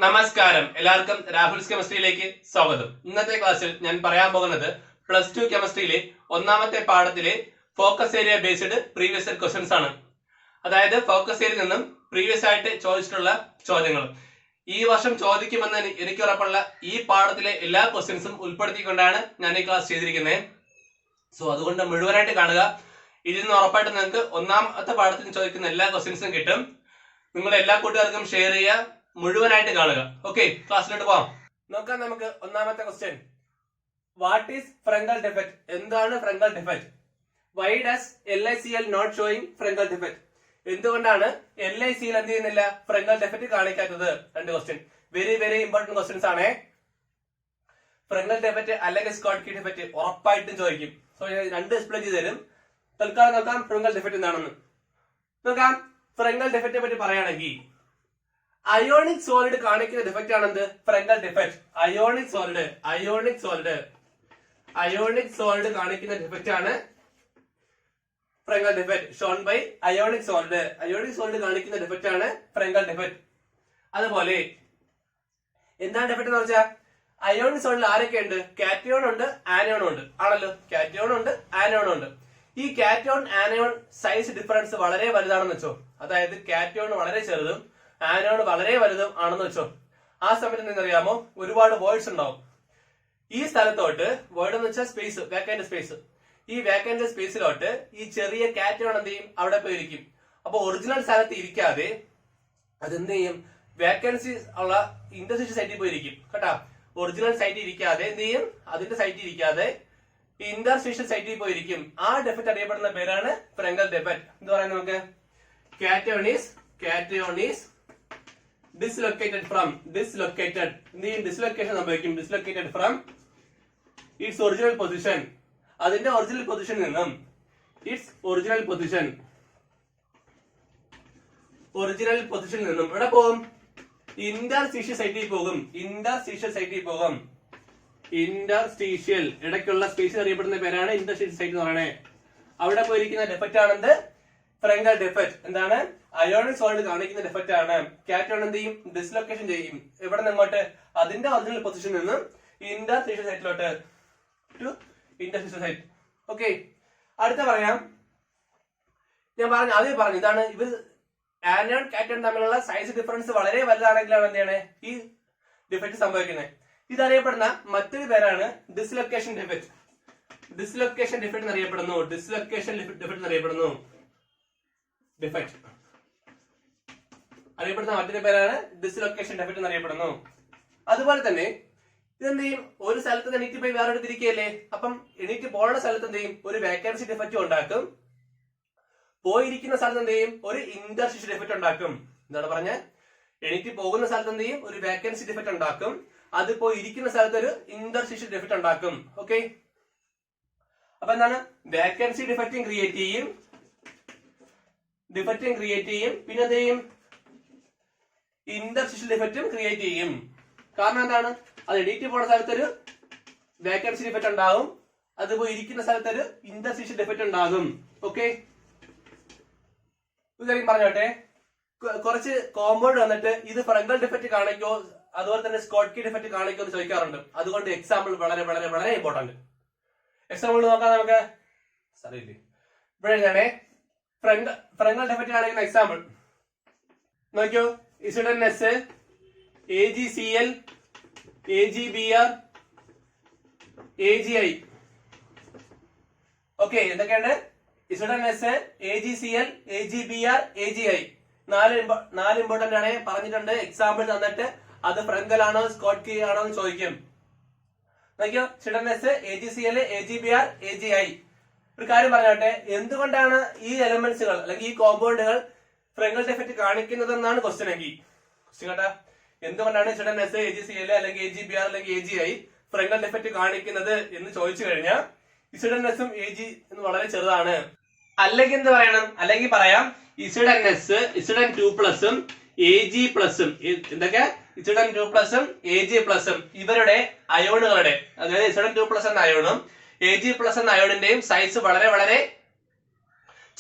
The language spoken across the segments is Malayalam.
നമസ്കാരം, എല്ലാവർക്കും രാഹുൽസ് കെമിസ്ട്രിയിലേക്ക് സ്വാഗതം. ഇന്നത്തെ ക്ലാസ്സിൽ ഞാൻ പറയാൻ പോകുന്നത് +2 കെമിസ്ട്രിയിലെ ഒന്നാമത്തെ പാഠത്തിലെ focus area based previous year questions ആണ്. അതായത് ഫോക്കസ് ഏരിയയിൽ നിന്നും പ്രീവിയസ് ആയിട്ട് ചോദിച്ചിട്ടുള്ള ചോദ്യങ്ങൾ ഈ വർഷം ചോദിക്കുമെന്ന് എനിക്ക് ഉറപ്പുള്ള ഈ പാഠത്തിലെ എല്ലാ ക്വസ്റ്റ്യൻസും ഉൾപ്പെടുത്തിക്കൊണ്ടാണ് ഞാൻ ഈ ക്ലാസ് ചെയ്തിരിക്കുന്നത്. സോ അതുകൊണ്ട് മുഴുവനായിട്ട് കാണുക. ഇതിൽ നിന്ന് ഉറപ്പായിട്ട് നിങ്ങൾക്ക് ഒന്നാമത്തെ പാഠത്തിൽ ചോദിക്കുന്ന എല്ലാ ക്വസ്റ്റ്യൻസും കിട്ടും. നിങ്ങളുടെ എല്ലാ കൂട്ടുകാർക്കും ഷെയർ ചെയ്യുക, മുഴുവനായിട്ട് കാണുക. ഓക്കെ, ക്ലാസ്സിലോട്ട് പോവാം. നോക്കാം നമുക്ക് ഒന്നാമത്തെ question. What is Frenkel defect? എന്താണ് Frenkel defect? Why does LICL not showing Frenkel defect? എന്തുകൊണ്ടാണ് LICL എന്ത് ചെയ്യുന്നില്ല, ഫ്രങ്കൽ ഡിഫെക്ട് കാണിക്കാത്തത്? രണ്ട് question, very very important questions ആണ്. ഫ്രങ്കൽ ഡിഫെക്ട് അല്ലെങ്കിൽ സ്കോട്ട്കി ഡിഫെക്ട് ഉറപ്പായിട്ടും ചോദിക്കും. സോ രണ്ട് ഡിസ്പ്ലേ ചെയ്ത് തരും. തൽക്കാലം നോക്കാം ഫ്രങ്കൽ ഡിഫെക്ട് എന്താണെന്ന്. നോക്കാം, ഫ്രങ്കൽ ഡിഫെക്റ്റിനെ പറ്റി പറയുകയാണെങ്കിൽ അയോണിക് സോളിഡ് കാണിക്കുന്ന ഡിഫക്റ്റ് ആണ് എന്ത്? Frenkel defect. അയോണിക് സോളിഡ് കാണിക്കുന്ന ഡിഫക്റ്റ് ആണ് Frenkel defect. Shown by ionic solid കാണിക്കുന്ന ഡിഫക്റ്റ് ആണ് ഫ്രങ്കൽ ഡിഫെക്ട്. അതുപോലെ എന്താണ് ഡിഫക്റ്റ് എന്ന് വെച്ചാൽ അയോണിക് സോളിഡിൽ ആരൊക്കെ ഉണ്ട്? കാറ്റയോൺ ഉണ്ട്, ആനയോൺ ഉണ്ട്. ആണല്ലോ, കാറ്റയോൺ ഉണ്ട്, ആനയോൺ ഉണ്ട്. ഈ കാറ്റയോൺ ആനയോൺ സൈസ് ഡിഫറൻസ് വളരെ വലുതാണെന്ന് വെച്ചോ. അതായത് കാറ്റയോൺ വളരെ ചെറുതും ആനയോൺ വളരെ വലുതും ആണെന്ന് വെച്ചോ. ആ സമയത്ത് നിന്നറിയാമോ, ഒരുപാട് വേർഡ്സ് ഉണ്ടാവും. ഈ സ്ഥലത്തോട്ട് വേർഡ് എന്ന് വെച്ചാൽ സ്പേസ്, വേക്കന്റ് സ്പേസ്. ഈ വേക്കന്റ് സ്പേസിലോട്ട് ഈ ചെറിയ കാറ്റയോൺ എന്ത് ചെയ്യും? അവിടെ പോയിരിക്കും. അപ്പൊ ഒറിജിനൽ സ്ഥലത്ത് ഇരിക്കാതെ അതെന്ത് ചെയ്യും? വേക്കൻസി ഉള്ള ഇന്റർസിറ്റി സൈറ്റിൽ പോയിരിക്കും കേട്ടാ. ഒറിജിനൽ സൈറ്റിൽ ഇരിക്കാതെ എന്ത് ചെയ്യും? അതിന്റെ സൈറ്റിൽ ഇരിക്കാതെ ഇന്റർസിഷ്യൽ സൈറ്റിൽ പോയിരിക്കും. ആ ഡിഫക്റ്റ് അറിയപ്പെടുന്ന പേരാണ് ഫ്രങ്കൽ ഡിഫെക്ട്. എന്ത് പറയാം നമുക്ക്? Cation is dislocated from dislocation സംഭവിക്കും. Dislocated from its original position. അതിന്റെ ഒറിജിനൽ പൊസിഷനിൽ നിന്നും ഇവിടെ പോകും, ഇന്റർസ്റ്റീഷ്യൽ സൈറ്റിൽ പോകും. ഇന്റർസ്റ്റീഷ്യൽ ഇടയ്ക്കുള്ള സ്പേസ് അറിയപ്പെടുന്ന പേരാണ് ഇന്റർസ്റ്റീഷ്യൽ സൈറ്റ് എന്ന് പറയണേ. അവിടെ പോയിരിക്കുന്ന ഡിഫക്റ്റ് ആണെന്ത്? Frenkel defect. എന്താണ്? അയോണിക് സോളിഡ് കാണിക്കുന്ന ഡിഫക്റ്റ് ആണ്. കാറ്റയോൺ എന്ത് ചെയ്യും? ഡിസ്ലൊക്കേഷൻ ചെയ്യും. എവിടെ നിന്ന് എങ്ങോട്ട്? അതിന്റെ ഒറിജിനൽ പൊസിഷനിൽ നിന്ന് ഇന്റർസ്റ്റീഷ്യൽ സൈറ്റിലോട്ട് ടു ഇന്റർസ്റ്റീഷ്യൽ സൈറ്റ്. ഓക്കെ, അടുത്ത പറയാം. ഞാൻ ആദ്യം പറഞ്ഞു ഇതാണ്, ഇവർ ആനയോൺ കാറ്റയോൺ തമ്മിലുള്ള സൈസ് ഡിഫറൻസ് വളരെ വലുതാണെങ്കിലാണ് എന്താണ് ഈ ഡിഫക്റ്റ് സംഭവിക്കുന്നത്. ഇതറിയപ്പെടുന്ന മറ്റൊരു പേരാണ് ഡിസ്ലൊക്കേഷൻ ഡിഫെക്ട്. അറിയപ്പെടുന്ന മറ്റൊരു പേരാണ് ഡിസ്ലൊക്കേഷൻ ഡിഫെക്ട് എന്നറിയപ്പെടുന്നു. അതുപോലെ തന്നെ ഇതെന്ത് ചെയ്യും? ഒരു സ്ഥലത്ത് എണീറ്റ് പോയി വേറെ തിരിക്കുകയല്ലേ. അപ്പം എണീറ്റ് പോകേണ്ട സ്ഥലത്ത് എന്ത് ചെയ്യും? ഒരു വേക്കൻസി ഡിഫെക്റ്റ് ഉണ്ടാക്കും. പോയിരിക്കുന്ന സ്ഥലത്ത് എന്ത് ചെയ്യും? ഒരു ഇന്റർസ്റ്റിഷ്യൽ ഡിഫെക്റ്റ് ഉണ്ടാക്കും. എന്താണ് പറഞ്ഞ? എണീറ്റ് പോകുന്ന സ്ഥലത്ത് എന്ത് ചെയ്യും? ഒരു വേക്കൻസി ഡിഫെക്റ്റ് ഉണ്ടാക്കും. അത് പോയി ഇരിക്കുന്ന സ്ഥലത്ത് ഒരു ഇന്റർസ്റ്റിഷ്യൽ ഡിഫെക്റ്റ് ഉണ്ടാക്കും. ഓക്കെ, അപ്പൊ എന്താണ്? വേക്കൻസി ഡിഫെക്റ്റും ക്രിയേറ്റ് ചെയ്യും, പിന്നെ എന്ത് ചെയ്യും? ഇന്റർസ്റ്റിഷ്യൽ ഡിഫെക്റ്റും ക്രിയേറ്റ് ചെയ്യും. കാരണം എന്താണ്? അത് എഡിറ്റ് പോകുന്ന സ്ഥലത്തൊരു വേക്കൻസി ഡിഫെക്റ്റ് ഉണ്ടാകും, അത് പോയി ഇരിക്കുന്ന സ്ഥലത്തൊരു ഇന്റർസ്റ്റിഷ്യൽ ഡിഫെക്റ്റ് ഉണ്ടാകും. ഓക്കെ, ഇതായിരിക്കും പറഞ്ഞോട്ടെ. കുറച്ച് കോമ്പൗണ്ട് വന്നിട്ട് ഇത് ഫ്രങ്കൽ ഡിഫെക്റ്റ് കാണിക്കോ അതുപോലെ തന്നെ സ്കോട്ട്കി ഡിഫെക്റ്റ് കാണിക്കോ എന്ന് ചോദിക്കാറുണ്ട്. അതുകൊണ്ട് എക്സാമ്പിൾ വളരെ വളരെ വളരെ ഇമ്പോർട്ടന്റ്. എക്സാമ്പിൾ നോക്കാം നമുക്ക്. സാറിയില്ലേ, ഇവിടെ എഴുതാണേ. ഫ്രങ്കൽ ഡിഫെക്റ്റ് കാണിക്കുന്ന എക്സാമ്പിൾ നോക്കിയോ. ZNS, AgCl, AgBr, AgI. Okay, എന്തൊക്കെയാണ്? ZNS, AgCl, AgBr, AgI. നാല് ഇമ്പോർട്ടന്റ് ആണ് പറഞ്ഞിട്ടുണ്ട്. എക്സാമ്പിൾ തന്നിട്ട് അത് ഫ്രങ്കൽ ആണോ സ്കോട്ട്കി ആണോ എന്ന് ചോദിക്കും. നോക്കിയോ, ZNS, AgCl, AgBr, AgI. ഒരു കാര്യം പറഞ്ഞോട്ടെ, എന്തുകൊണ്ടാണ് ഈ എലമെന്റ്സുകൾ അല്ലെങ്കിൽ ഈ കോമ്പൗണ്ടുകൾ ഫ്രങ്കൽ ഡിഫെക്റ്റ് കാണിക്കുന്നത് എന്നാണ് ക്വസ്റ്റ്യൻ എങ്കിൽ. ക്വസ്റ്റ്യൻ കേട്ടാ, എന്തുകൊണ്ടാണ് ZNS, AgCl അല്ലെങ്കിൽ AgBr അല്ലെങ്കിൽ AgI ഫ്രങ്കൽ ഡിഫെക്റ്റ് കാണിക്കുന്നത് എന്ന് ചോദിച്ചു കഴിഞ്ഞാൽ ZNS ഉം Ag എന്ന് വളരെ ചെറുതാണ്. അല്ലെങ്കിൽ എന്ത് പറയണം? അല്ലെങ്കിൽ പറയാം ZNS, Zn2+ ഉം Ag+, എന്തൊക്കെ? Zn2+ ഉം Ag+, ഇവരുടെ അയോണുകളുടെ, അതായത് Zn2+ എന്ന അയോണും Ag+ എന്ന അയോണിന്റെയും സൈസ് വളരെ വളരെ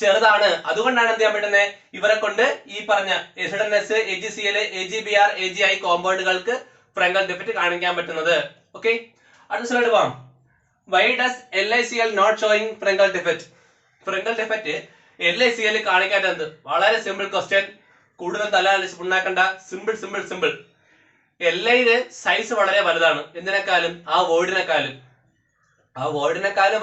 ചെറുതാണ്. അതുകൊണ്ടാണ് എന്ത് ചെയ്യാൻ പറ്റുന്നത്, ഇവരെ കൊണ്ട് ഈ പറഞ്ഞ ZNS, AgCl, AgBr, AgI കോമ്പൗണ്ടുകൾക്ക് ഫ്രങ്കൽ ഡിഫക്റ്റ് കാണിക്കാൻ പറ്റുന്നത്. ഓക്കെ, അടുത്ത സ്ലൈഡ് പോവാം. Why does LiCl not showing Frenkel defect? Frenkel defect LiCl കാണിക്കാത്തത് വളരെ സിമ്പിൾ ക്വസ്റ്റ്യൻ. കൂടുതൽ തല ഉണ്ടാക്കേണ്ട. Simple simple simple. Liയുടെ സൈസ് വളരെ വലുതാണ്. എന്തിനേക്കാളും ആ വോയിഡിനെക്കാളും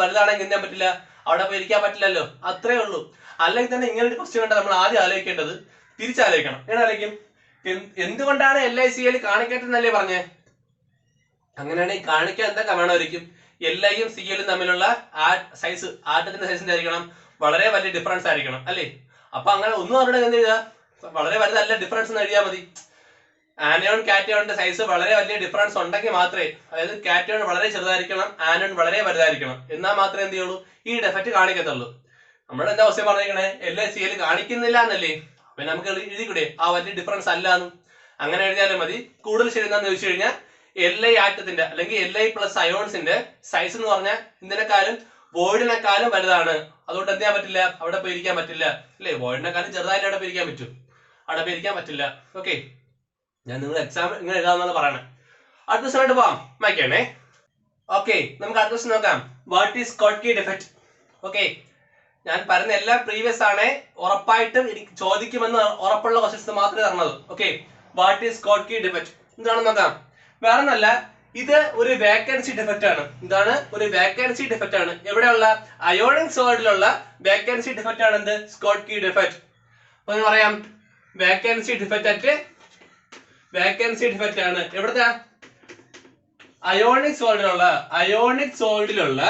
വലുതാണെങ്കിൽ എന്ത് ചെയ്യാൻ പറ്റില്ല, അവിടെ പോയി ഇരിക്കാൻ പറ്റില്ലല്ലോ. അത്രേ ഉള്ളൂ. അല്ലെങ്കിൽ തന്നെ ഇങ്ങനെ ഒരു ക്വസ്റ്റ്യൻ കണ്ടാൽ നമ്മൾ ആദ്യം ആലോചിക്കേണ്ടത് തിരിച്ചാലോചിക്കണം. ഏതായിരിക്കും, എന്തുകൊണ്ടാണ് LiCl കാണിക്കാത്തതെന്നല്ലേ പറഞ്ഞേ? അങ്ങനെയാണെങ്കിൽ കാണിക്കാൻ എന്തൊക്കെ വേണമായിരിക്കും? Liയും Clയും തമ്മിലുള്ള സൈസ്, ആറ്റത്തിന്റെ സൈസ് എന്തായിരിക്കണം, വളരെ വലിയ ഡിഫറൻസ് ആയിരിക്കണം അല്ലേ? അപ്പൊ അങ്ങനെ ഒന്നും അവരുടെ എന്ത് എഴുതുക, വളരെ വലുതല്ല ഡിഫറൻസ് എന്ന് എഴുതിയാൽ മതി. ആനയോൺ കാറ്റയോണിന്റെ സൈസ് വളരെ വലിയ ഡിഫറൻസ് ഉണ്ടെങ്കിൽ മാത്രമേ, അതായത് കാറ്റയോൺ വളരെ ചെറുതായിരിക്കണം, ആനയോൺ വളരെ വലുതായിരിക്കണം, എന്നാൽ മാത്രമേ എന്ത് ചെയ്യുള്ളൂ, ഈ ഡിഫക്റ്റ് കാണിക്കത്തുള്ളൂ. നമ്മുടെ എന്താ അവസ്ഥ പറഞ്ഞിരിക്കണേ, LiCl കാണിക്കുന്നില്ല എന്നല്ലേ? അപ്പൊ നമുക്ക് എഴുതിക്കൂടെ ആ വലിയ ഡിഫറൻസ് അല്ലാന്ന്? അങ്ങനെ എഴുതിയാലും മതി. കൂടുതൽ ശരി എന്താന്ന് ചോദിച്ചു കഴിഞ്ഞാൽ Li ആറ്റത്തിന്റെ അല്ലെങ്കിൽ Li പ്ലസ് അയോൺസിന്റെ സൈസ് എന്ന് പറഞ്ഞാൽ ഇതിനെക്കാളും വോയിഡിനെക്കാളും വലുതാണ്. അതുകൊണ്ട് എന്ത് ചെയ്യാൻ പറ്റില്ല, അവിടെ പോയി ഇരിക്കാൻ പറ്റില്ല അല്ലേ? വോയിഡിനെക്കാളും ചെറുതായിട്ട് അവിടെ പോയി ഇരിക്കാൻ പറ്റും, അവിടെ പോയി ഇരിക്കാൻ പറ്റില്ല. ഓക്കെ, ഞാൻ നിങ്ങൾ എക്സാം ഇങ്ങനെ എഴുതാമെന്നാണ് പറയണേ. അടുത്ത ദിവസമായിട്ട് പോവാം, വായിക്കണേ. ഓക്കെ, നമുക്ക് അടുത്ത ദിവസം നോക്കാം. What is Schottky defect? Okay, ഞാൻ പറയുന്ന എല്ലാം പ്രീവിയസ് ആണ്, ഉറപ്പായിട്ടും എനിക്ക് ചോദിക്കുമെന്ന് ഉറപ്പുള്ള ക്വസ്റ്റ്യൻസ് മാത്രമേ തരണത്. Okay, what is Schottky defect എന്താണെന്ന് നോക്കാം. വേറെ ഒന്നല്ല, ഇത് ഒരു വേക്കൻസി ഡിഫക്റ്റ് ആണ്. ഇതാണ് ഒരു വേക്കൻസി ഡിഫക്റ്റ് ആണ്. എവിടെയുള്ള അയോണിക് സോളിഡിലുള്ള വേക്കൻസി ഡിഫക്റ്റ് ആണ് എന്ത്, സ്കോട്ട്കി ഡിഫക്റ്റ്. അപ്പൊ പറയാം, വേക്കൻസി ഡിഫക്റ്റ് ആണ്. എവിടുത്തെ അയോണിക് സോളിഡിലുള്ള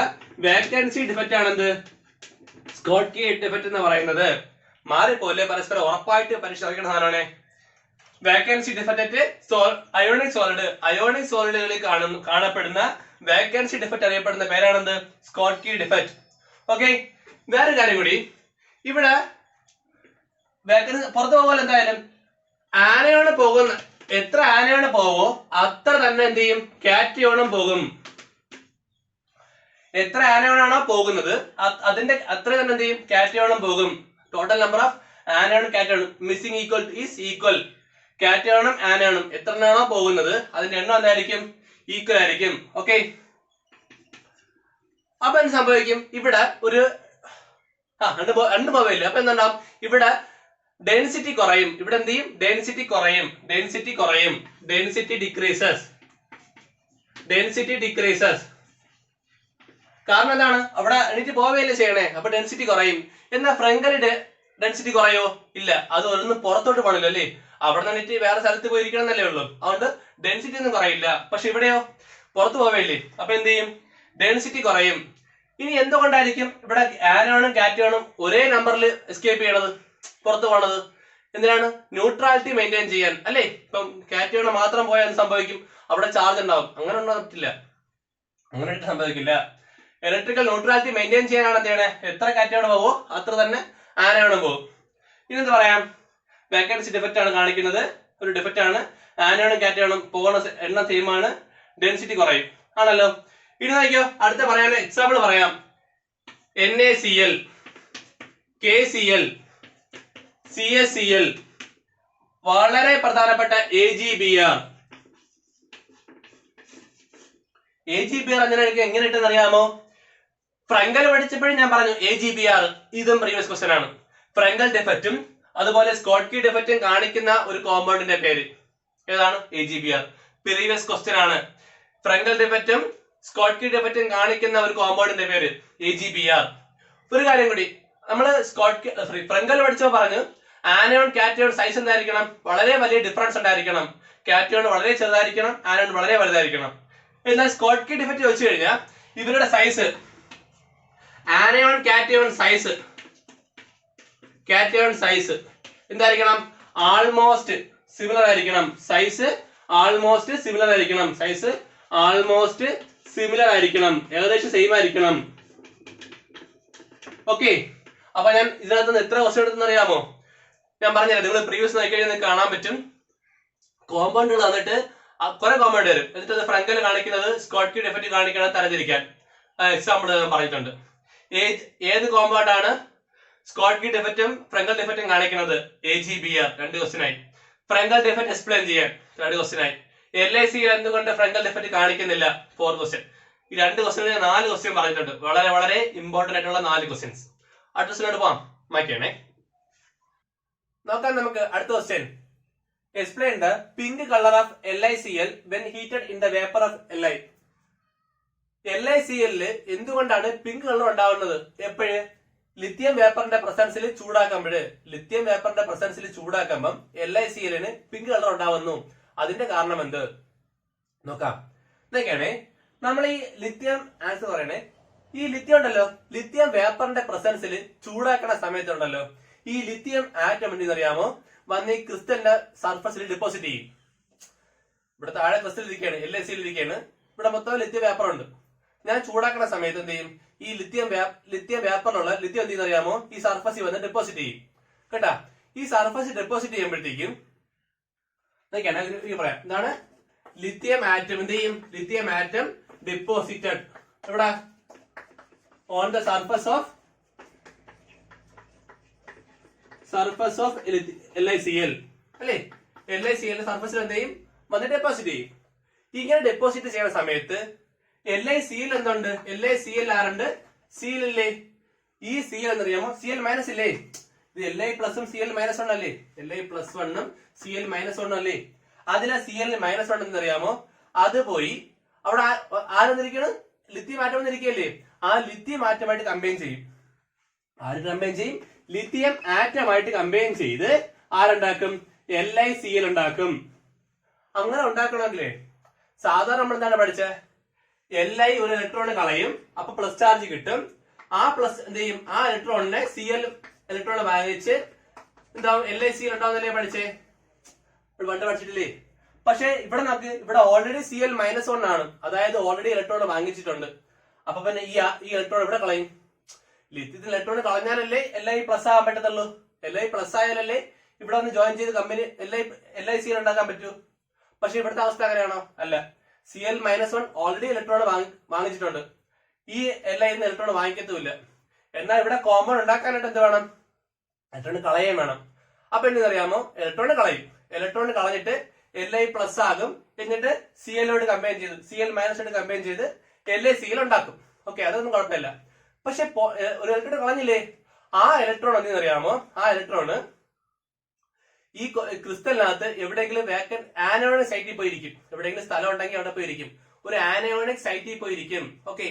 വേക്കൻസി ഡിഫക്റ്റ് ആണ് എന്ത്, സ്കോട്ട്കി ഡിഫക്റ്റ് എന്ന് പറയുന്നത്. മാറിപ്പോലെ പരസ്പരം ഉറപ്പായിട്ട് പരിശോധിക്കുന്ന സാധനമാണ്. വേക്കൻസി ഡിഫക്റ്റ് അയോണിക് സോളിഡുകളിൽ കാണപ്പെടുന്ന വേക്കൻസി ഡിഫക്റ്റ് അറിയപ്പെടുന്ന പേരാണെന്ത്, സ്കോട്ട്കി ഡിഫക്റ്റ്. ഓക്കെ, വേറെ കാര്യം കൂടി, ഇവിടെ വേക്കൻസി പുറത്തു പോകുമ്പോൾ എന്തായാലും ആനയോണ് പോകുന്ന, എത്ര ആനയോണ് പോവോ അത്ര തന്നെ എന്ത് ചെയ്യും, കാറ്റയോണും പോകും. എത്ര ആനയോണാണോ പോകുന്നത് അതിന്റെ അത്ര തന്നെ എന്ത് ചെയ്യും, കാറ്റയോണും പോകും. ടോട്ടൽ നമ്പർ ഓഫ് ആനയോണും കാറ്റയോണും മിസ്സിംഗ് ഈക്വൽ ഈസ് ഈക്വൽ. കാറ്റയോണും ആനയോണും എത്ര എണ്ണമാണോ പോകുന്നത് അതിന്റെ എണ്ണം എന്തായിരിക്കും, ഈക്വൽ ആയിരിക്കും. ഓക്കെ, അപ്പൊ എന്ത് സംഭവിക്കും, ഇവിടെ ഒരു രണ്ട് പോവില്ല. അപ്പൊ എന്തുണ്ടാവും, ഇവിടെ ഡെൻസിറ്റി കുറയും. ഇവിടെ എന്ത് ചെയ്യും, ഡെൻസിറ്റി കുറയും. Density decreases. കാരണം എന്താണ്, അവിടെ എനിക്ക് പോവുകയല്ലേ ചെയ്യണേ, അപ്പൊ ഡെൻസിറ്റി കുറയും. എന്നാൽ ഫ്രങ്കലിന്റെ ഡെൻസിറ്റി കുറയോ? ഇല്ല, അത് ഒന്ന് പുറത്തോട്ട് പോകണല്ലോ അല്ലേ, അവിടെ നിന്നിട്ട് വേറെ സ്ഥലത്ത് പോയിരിക്കണം എന്നല്ലേ ഉള്ളൂ. അതുകൊണ്ട് ഡെൻസിറ്റി ഒന്നും കുറയില്ല. പക്ഷെ ഇവിടെയോ പുറത്തു പോവേല്ലേ, അപ്പൊ എന്ത് ചെയ്യും, ഡെൻസിറ്റി കുറയും. ഇനി എന്തുകൊണ്ടായിരിക്കും ഇവിടെ ആനോണും കാറ്റയോണും ഒരേ നമ്പറിൽ എസ്കേപ്പ് ചെയ്യണത്, പുറത്തു പോണത്? എന്തിനാണ്, ന്യൂട്രാലിറ്റി മെയിൻറ്റെയിൻ ചെയ്യാൻ അല്ലേ. ഇപ്പം കാറ്റയോൺ മാത്രം പോയാൽ എന്ത് സംഭവിക്കും, അവിടെ ചാർജ് ഉണ്ടാവും. അങ്ങനെ ഉണ്ടാകാൻ പറ്റില്ല, അങ്ങനെ സംഭവിക്കില്ല. ഇലക്ട്രിക്കൽ ന്യൂട്രാലിറ്റി മെയിൻറ്റെയിൻ ചെയ്യാനാണ് എന്ത് ചെയ്യണേ, എത്ര കാറ്റയോൺ പോവോ അത്ര തന്നെ ആനയോണും പോകും. ഇനി എന്ത് പറയാം, വേക്കൻസി ഡിഫക്റ്റ് ആണ് കാണിക്കുന്നത്, ഒരു ഡിഫക്റ്റ് ആണ്. ആനയോണും കാറ്റയോണും പോകുന്ന എണ്ണം സെയിം ആണ്, ഡെൻസിറ്റി കുറയും ആണല്ലോ. ഇനി നോക്കിയോ, അടുത്ത പറയാൻ എക്സാമ്പിൾ പറയാം. NaCl, KCl, CaCl, വളരെ പ്രധാനപ്പെട്ട AgBr. എങ്ങനെ ഇട്ടെന്ന് അറിയാമോ? ഫ്രങ്കൽ പഠിച്ചപ്പോഴും ഞാൻ പറഞ്ഞു AgBr. ഇതും പ്രീവിയസ് ക്വസ്റ്റ്യൻ ആണ്. ഫ്രങ്കൽ ഡിഫക്റ്റും അതുപോലെ സ്കോട്ട്കി ഡിഫക്റ്റും കാണിക്കുന്ന ഒരു കോമ്പൗണ്ടിന്റെ പേര് ഏതാണ്, AgBr. പ്രീവിയസ് ക്വസ്റ്റ്യൻ ആണ്. ഫ്രങ്കൽ ഡിഫക്റ്റും സ്കോട്ട്കി ഡിഫക്റ്റും കാണിക്കുന്ന ഒരു കോമ്പൗണ്ടിന്റെ പേര് AgBr. ഒരു കാര്യം കൂടി, നമ്മൾ ഫ്രങ്കൽ പഠിച്ചപ്പോൾ പറഞ്ഞു ആനയോൺ കാറ്റയോൺ സൈസ് എന്തായിരിക്കണം, വളരെ വലിയ ഡിഫറൻസ് ഉണ്ടായിരിക്കണം. കാറ്റയോൺ വളരെ ചെറുതായിരിക്കണം, ആനയോൺ വളരെ വലുതായിരിക്കണം. എന്നാൽ സ്കോട്ട്കി ഡിഫക്റ്റ് ചോദിച്ചു കഴിഞ്ഞാൽ ഇവരുടെ സൈസ്, ആനയോൺ കാറ്റയോൺ സൈസ് എന്തായിരിക്കണം, ആൾമോസ്റ്റ് സിമിലർ ആയിരിക്കണം. സൈസ് ആൾമോസ്റ്റ് സിമിലർ ആയിരിക്കണം, ഏകദേശം സെയിം ആയിരിക്കണം. ഓക്കെ, അപ്പൊ ഞാൻ ഇതിനകത്ത് നിന്ന് എത്ര ക്വസ്റ്റ്യൻ എടുത്തെന്ന് അറിയാമോ? ഞാൻ പറഞ്ഞുതരാം. നിങ്ങൾ പ്രീവിയസ് നോക്കി കഴിഞ്ഞാൽ നിങ്ങൾക്ക് കാണാൻ പറ്റും. കോമ്പൗണ്ടുകൾ വന്നിട്ട് കുറെ കോമ്പൗണ്ട് വരും. എന്നിട്ട് അത് ഫ്രങ്കൽ കാണിക്കുന്നത് സ്കോട്ട്കി ഡിഫക്റ്റ് കാണിക്കണം തരംതിരിക്കാൻ എക്സാമ്പിൾ ഞാൻ പറഞ്ഞിട്ടുണ്ട്. ഏത് കോമ്പൗണ്ട് ആണ് സ്കോട്ട്ഗി ഡിഫക്റ്റും ഫ്രങ്കൽ ഡിഫക്റ്റും കാണിക്കുന്നത് AGBR 2 ക്വസ്റ്റ്യൻ ആയി. ഫ്രങ്കൽ ഡിഫക്റ്റ് എക്സ്പ്ലെയിൻ ചെയ്യാൻ 2 ക്വസ്റ്റ്യൻ ആയി. LIC എന്തുകൊണ്ട് ഫ്രങ്കൽ ഡിഫക്റ്റ് കാണിക്കുന്നില്ല 4 ക്വസ്റ്റ്യൻ. ഈ 2 ക്വസ്റ്റ്യന് 4 ക്വസ്റ്റ്യൻ പറഞ്ഞിട്ടുണ്ട്. വളരെ വളരെ ഇമ്പോർട്ടന്റ് ആയിട്ടുള്ള 4 ക്വസ്റ്റ്യൻസ്. അടുത്ത ക്വസ്റ്റ്യനോട് പോവാം. മാറ്റിയാണേ നോക്കാം നമുക്ക്. അടുത്ത question, explain the pink colour of LiCl when heated in the vapor of Li. LiCl എന്തുകൊണ്ടാണ് പിങ്ക് കളർ ഉണ്ടാവുന്നത്? എപ്പോഴ്? ലിത്യം വേപ്പറിന്റെ പ്രസൻസിൽ ചൂടാക്കുമ്പോഴ്. ലിത്യം വേപ്പറിന്റെ പ്രസൻസിൽ ചൂടാക്കുമ്പം LiCl പിങ്ക് കളർ ഉണ്ടാവുന്നു. അതിന്റെ കാരണം എന്ത് നോക്കാം. ഇതൊക്കെയാണേ നമ്മൾ ഈ ലിത്യം ആൻസർ പറയണേ. ഈ ലിത്യം ഉണ്ടല്ലോ, ലിത്യം വേപ്പറിന്റെ പ്രസൻസിൽ ചൂടാക്കണ സമയത്തുണ്ടല്ലോ, ഈ ലിത്യം ആറ്റം എന്തെന്നറിയാമോ വന്ന് ഈ ക്രിസ്റ്റലിന്റെ സർഫസിൽ ഡെപ്പോസിറ്റ് ചെയ്യും. ഇവിടെ താഴെ ക്രിസ്റ്റൽ ഇരിക്കുകയാണ്, LiCl ഇരിക്കുകയാണ്. ഇവിടെ മൊത്തം ലിത്യം വേപ്പർ ഉണ്ട്. ഞാൻ ചൂടാക്കുന്ന സമയത്ത് എന്ത് ചെയ്യും? ഈ ലിത്യം വേപ്പറിലുള്ള ലിത്യം എന്ത് ചെയ്യുന്നറിയാമോ ഈ സർഫസിൽ വന്ന് ഡെപ്പോസിറ്റ് ചെയ്യും. കേട്ടാ, ഈ സർഫസിൽ ഡെപ്പോസിറ്റ് ചെയ്യുമ്പോഴത്തേക്കും പറയാം എന്താണ് ലിത്യം ആറ്റം എന്ത് ചെയ്യും? ലിത്യം ആറ്റം ഡെപ്പോസിറ്റഡ് ഇവിടെ on the surface of LiCl അല്ലേ? LiCl സർഫസിൽ എന്ത് ചെയ്യും? വന്ന് ഡെപ്പോസിറ്റ് ചെയ്യും. ഇങ്ങനെ ഡെപ്പോസിറ്റ് ചെയ്യുന്ന സമയത്ത് LiCl എന്തുണ്ട്? LiCl ആറുണ്ട്, Cl ഇല്ലേ? ഈ Cl എന്നറിയാമോ? Cl മൈനസ് ഇല്ലേ? ഇത് Li പ്ലസും Cl മൈനസ് 1 അല്ലേ? Li പ്ലസ് 1ഉം Cl മൈനസ് 1 അല്ലേ? അതിലെ Cl മൈനസ് 1 എന്നറിയാമോ? അത് പോയി അവിടെ ആരെന്നിരിക്കണം? Lithium atom എന്നിരിക്കല്ലേ? ആ ലിത്യം ആറ്റമായിട്ട് കമ്പൈൻ ചെയ്യും. ആര് കമ്പൈൻ ചെയ്യും? ലിത്യം ആറ്റമായിട്ട് കമ്പൈൻ ചെയ്ത് ആരുണ്ടാക്കും? LiCl ഉണ്ടാക്കും. അങ്ങനെ ഉണ്ടാക്കണമെങ്കിലേ സാധാരണ നമ്മൾ എന്താണ് പഠിച്ചത്? Li ഒരു ഇലക്ട്രോൺ കളയും, അപ്പൊ പ്ലസ് ചാർജ് കിട്ടും. ആ പ്ലസ് എന്ത് ചെയ്യും? ആ ഇലക്ട്രോണിനെ Cl ഇലക്ട്രോൺ വാങ്ങിച്ച് എന്താവും? LiCl ഉണ്ടാവുന്നല്ലേ പഠിച്ചേ? പണ്ട് പഠിച്ചിട്ടില്ലേ? പക്ഷെ ഇവിടെ നമുക്ക് ഇവിടെ ഓൾറെഡി Cl മൈനസ് 1 ആണ്, അതായത് ഓൾറെഡി ഇലക്ട്രോൺ വാങ്ങിച്ചിട്ടുണ്ട്. അപ്പൊ പിന്നെ ഈ ഇലക്ട്രോൺ ഇവിടെ കളയും. ലിത്യത്തിൽ ഇലക്ട്രോൺ കളഞ്ഞാലല്ലേ Li പ്ലസ് ആകാൻ പറ്റത്തുള്ളൂ. Li പ്ലസ് ആയാലല്ലേ ഇവിടെ ഒന്ന് ജോയിൻ ചെയ്ത് കമ്പനി LiCl ഉണ്ടാക്കാൻ പറ്റൂ. പക്ഷെ ഇവിടുത്തെ അവസ്ഥ അങ്ങനെയാണോ? അല്ല. Cl മൈനസ് 1 ഓൾറെഡി ഇലക്ട്രോൺ വാങ്ങിച്ചിട്ടുണ്ട്. ഈ Li ഇലക്ട്രോൺ വാങ്ങിക്കത്തുമില്ല. എന്നാൽ ഇവിടെ കോമ്പൗണ്ട് ഉണ്ടാക്കാനായിട്ട് എന്ത് വേണം? ഇലക്ട്രോൺ കളയാൻ വേണം. അപ്പൊ എന്തെന്നറിയാമോ? ഇലക്ട്രോൺ കളയും. ഇലക്ട്രോൺ കളഞ്ഞിട്ട് Li പ്ലസ് ആകും. എന്നിട്ട് Cl കമ്പൈൻ ചെയ്ത് Cl മൈനസ് കമ്പൈൻ ചെയ്ത് LiCl ഉണ്ടാക്കും. ഓക്കെ, അതൊന്നും കുഴപ്പമില്ല. പക്ഷെ ഒരു ഇലക്ട്രോൺ കളഞ്ഞില്ലേ? ആ ഇലക്ട്രോൺ എന്തെന്നറിയാമോ? ആ ഇലക്ട്രോണ് ഈ ക്രിസ്റ്റലിനകത്ത് എവിടെയെങ്കിലും വേക്കന്റ് ആനോണിക് സൈറ്റിൽ പോയിരിക്കും. എവിടെയെങ്കിലും സ്ഥലം ഉണ്ടെങ്കിൽ അവിടെ പോയിരിക്കും. ഒരു ആനോണിക് സൈറ്റിൽ പോയിരിക്കും. ഓക്കെ,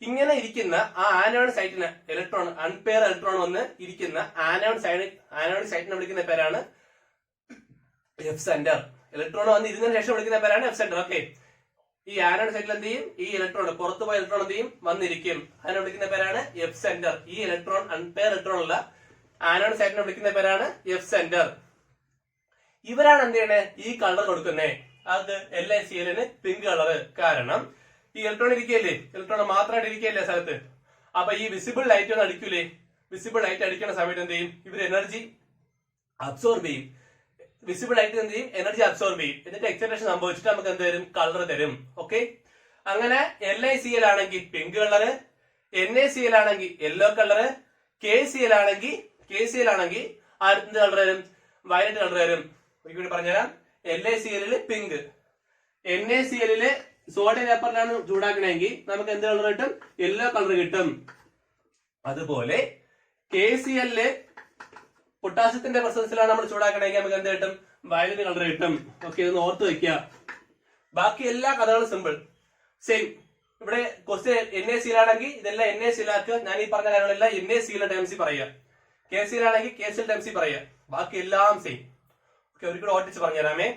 ഇങ്ങനെ ഇരിക്കുന്ന ആ ആനോണിക് സൈറ്റിന് ഇലക്ട്രോൺ അൺപെയർ ഇലക്ട്രോൺ വന്ന് ഇരിക്കുന്ന ആനോണിക് സൈറ്റിനെ വിളിക്കുന്ന പേരാണ് എഫ് സെന്റർ. ഇലക്ട്രോൺ വന്ന് ഇരുന്നതിന് ശേഷം വിളിക്കുന്ന പേരാണ് എഫ് സെന്റർ. ഓക്കെ, ഈ ആനോണിക് സൈറ്റിൽ എന്ത് ചെയ്യും? ഈ ഇലക്ട്രോൺ പുറത്തു പോയ ഇലക്ട്രോൺ എന്ത് ചെയ്യും? വന്നിരിക്കും. അതിനെ വിളിക്കുന്ന പേരാണ് എഫ് സെന്റർ. ഈ ഇലക്ട്രോൺ അൺപെയർ ഇലക്ട്രോൺ ഉള്ള ആനോണിക് സൈറ്റിനെ വിളിക്കുന്ന പേരാണ് എഫ് സെന്റർ. ഇവരാണ് എന്ത് ചെയ്യണേ? ഈ കളർ കൊടുക്കുന്നേ. അത് LiCl പിങ്ക് കളറ്. കാരണം ഈ ഇലക്ട്രോൺ ഇരിക്കല്ലേ, ഇലക്ട്രോൺ മാത്രമായിട്ട് ഇരിക്കല്ലേ സ്ഥലത്ത്. അപ്പൊ ഈ വിസിബിൾ ലൈറ്റ് ഒന്നും അടിക്കൂലേ? വിസിബിൾ ലൈറ്റ് അടിക്കുന്ന സമയത്ത് എന്ത് ചെയ്യും? ഇവർ എനർജി അബ്സോർബ് ചെയ്യും. വിസിബിൾ ലൈറ്റ് എന്ത് ചെയ്യും? എനർജി അബ്സോർബ് ചെയ്യും. എന്നിട്ട് എക്സൈറ്റേഷൻ സംഭവിച്ചിട്ട് നമുക്ക് എന്ത് തരും? കളർ തരും. ഓക്കെ, അങ്ങനെ LiCl ആണെങ്കിൽ പിങ്ക് കളറ്, NaCl ആണെങ്കിൽ യെല്ലോ കളറ്, KCl ആണെങ്കിൽ എന്ത് കളർ തരും? വയലറ്റ് കളർ തരും. ഒരിക്കലും പറഞ്ഞുതരാം. LiCl പിങ്ക്, NaCl സോഡിയം വേപ്പറിലാണ് ചൂടാക്കണമെങ്കിൽ നമുക്ക് എന്ത് കളർ കിട്ടും? യെല്ലോ കളർ കിട്ടും. അതുപോലെ KCl പൊട്ടാസ്യത്തിന്റെ പ്രസൻസിലാണ് നമ്മൾ ചൂടാക്കണമെങ്കിൽ നമുക്ക് എന്ത് കിട്ടും? വയലറ്റ് കളർ കിട്ടും. ഓക്കെ, ഇതൊന്ന് ഓർത്ത് വെക്കുക. ബാക്കി എല്ലാ കഥകളും സിമ്പിൾ സെയിം. ഇവിടെ ക്വസ്റ്റ്യൻ NaCl ആണെങ്കിൽ ഇതെല്ലാം NaCl ആക്കുക. ഞാൻ ഈ പറഞ്ഞ കാര്യങ്ങളെല്ലാം NaCl ടേംസിൽ പറയുക. KCl ആണെങ്കിൽ KCl ടേംസിൽ പറയുക. ബാക്കി എല്ലാം സെയിം. ഓക്കെ, ഒരിക്കലും ഓർത്തിച്ച് പറഞ്ഞുതരാമേ.